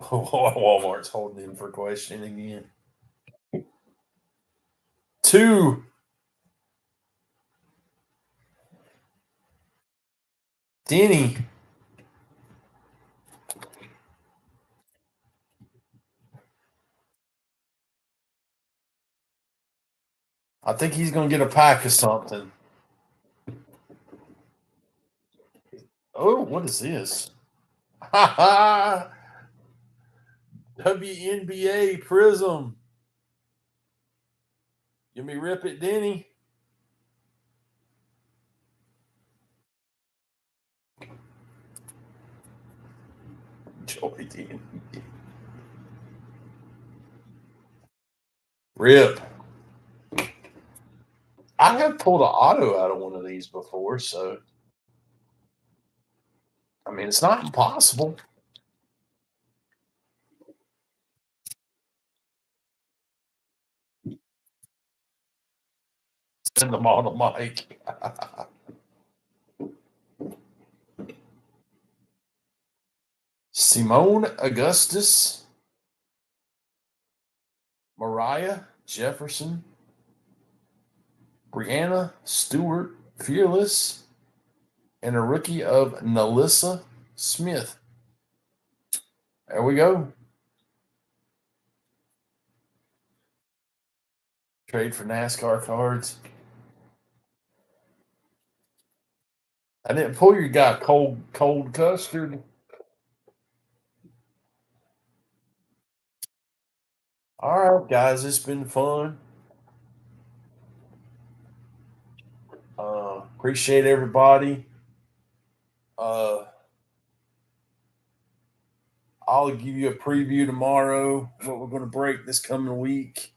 Walmart's holding in for question again. 2. Denny. I think he's going to get a pack of something. Oh, what is this? WNBA Prism. Give me rip it, Denny. Joey Denny. Rip. I have pulled an auto out of one of these before, so I mean it's not impossible. Send them on the mic. Simone Augustus, Mariah Jefferson, Brianna Stewart, Fearless, and a rookie of Nalissa Smith. There we go. Trade for NASCAR cards. I didn't pull your guy cold custard. All right, guys, it's been fun. Appreciate everybody. Uh, I'll give you a preview tomorrow what we're going to break this coming week,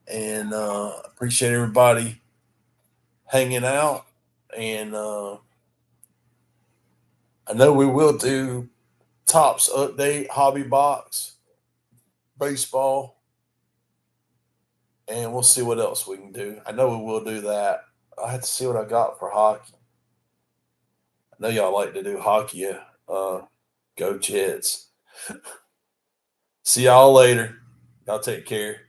and appreciate everybody hanging out. And I know we will do Tops Update, Hobby Box, Baseball, and we'll see what else we can do. I know we will do that. I have to see what I got for hockey. I know y'all like to do hockey. Go Jets. See y'all later. Y'all take care.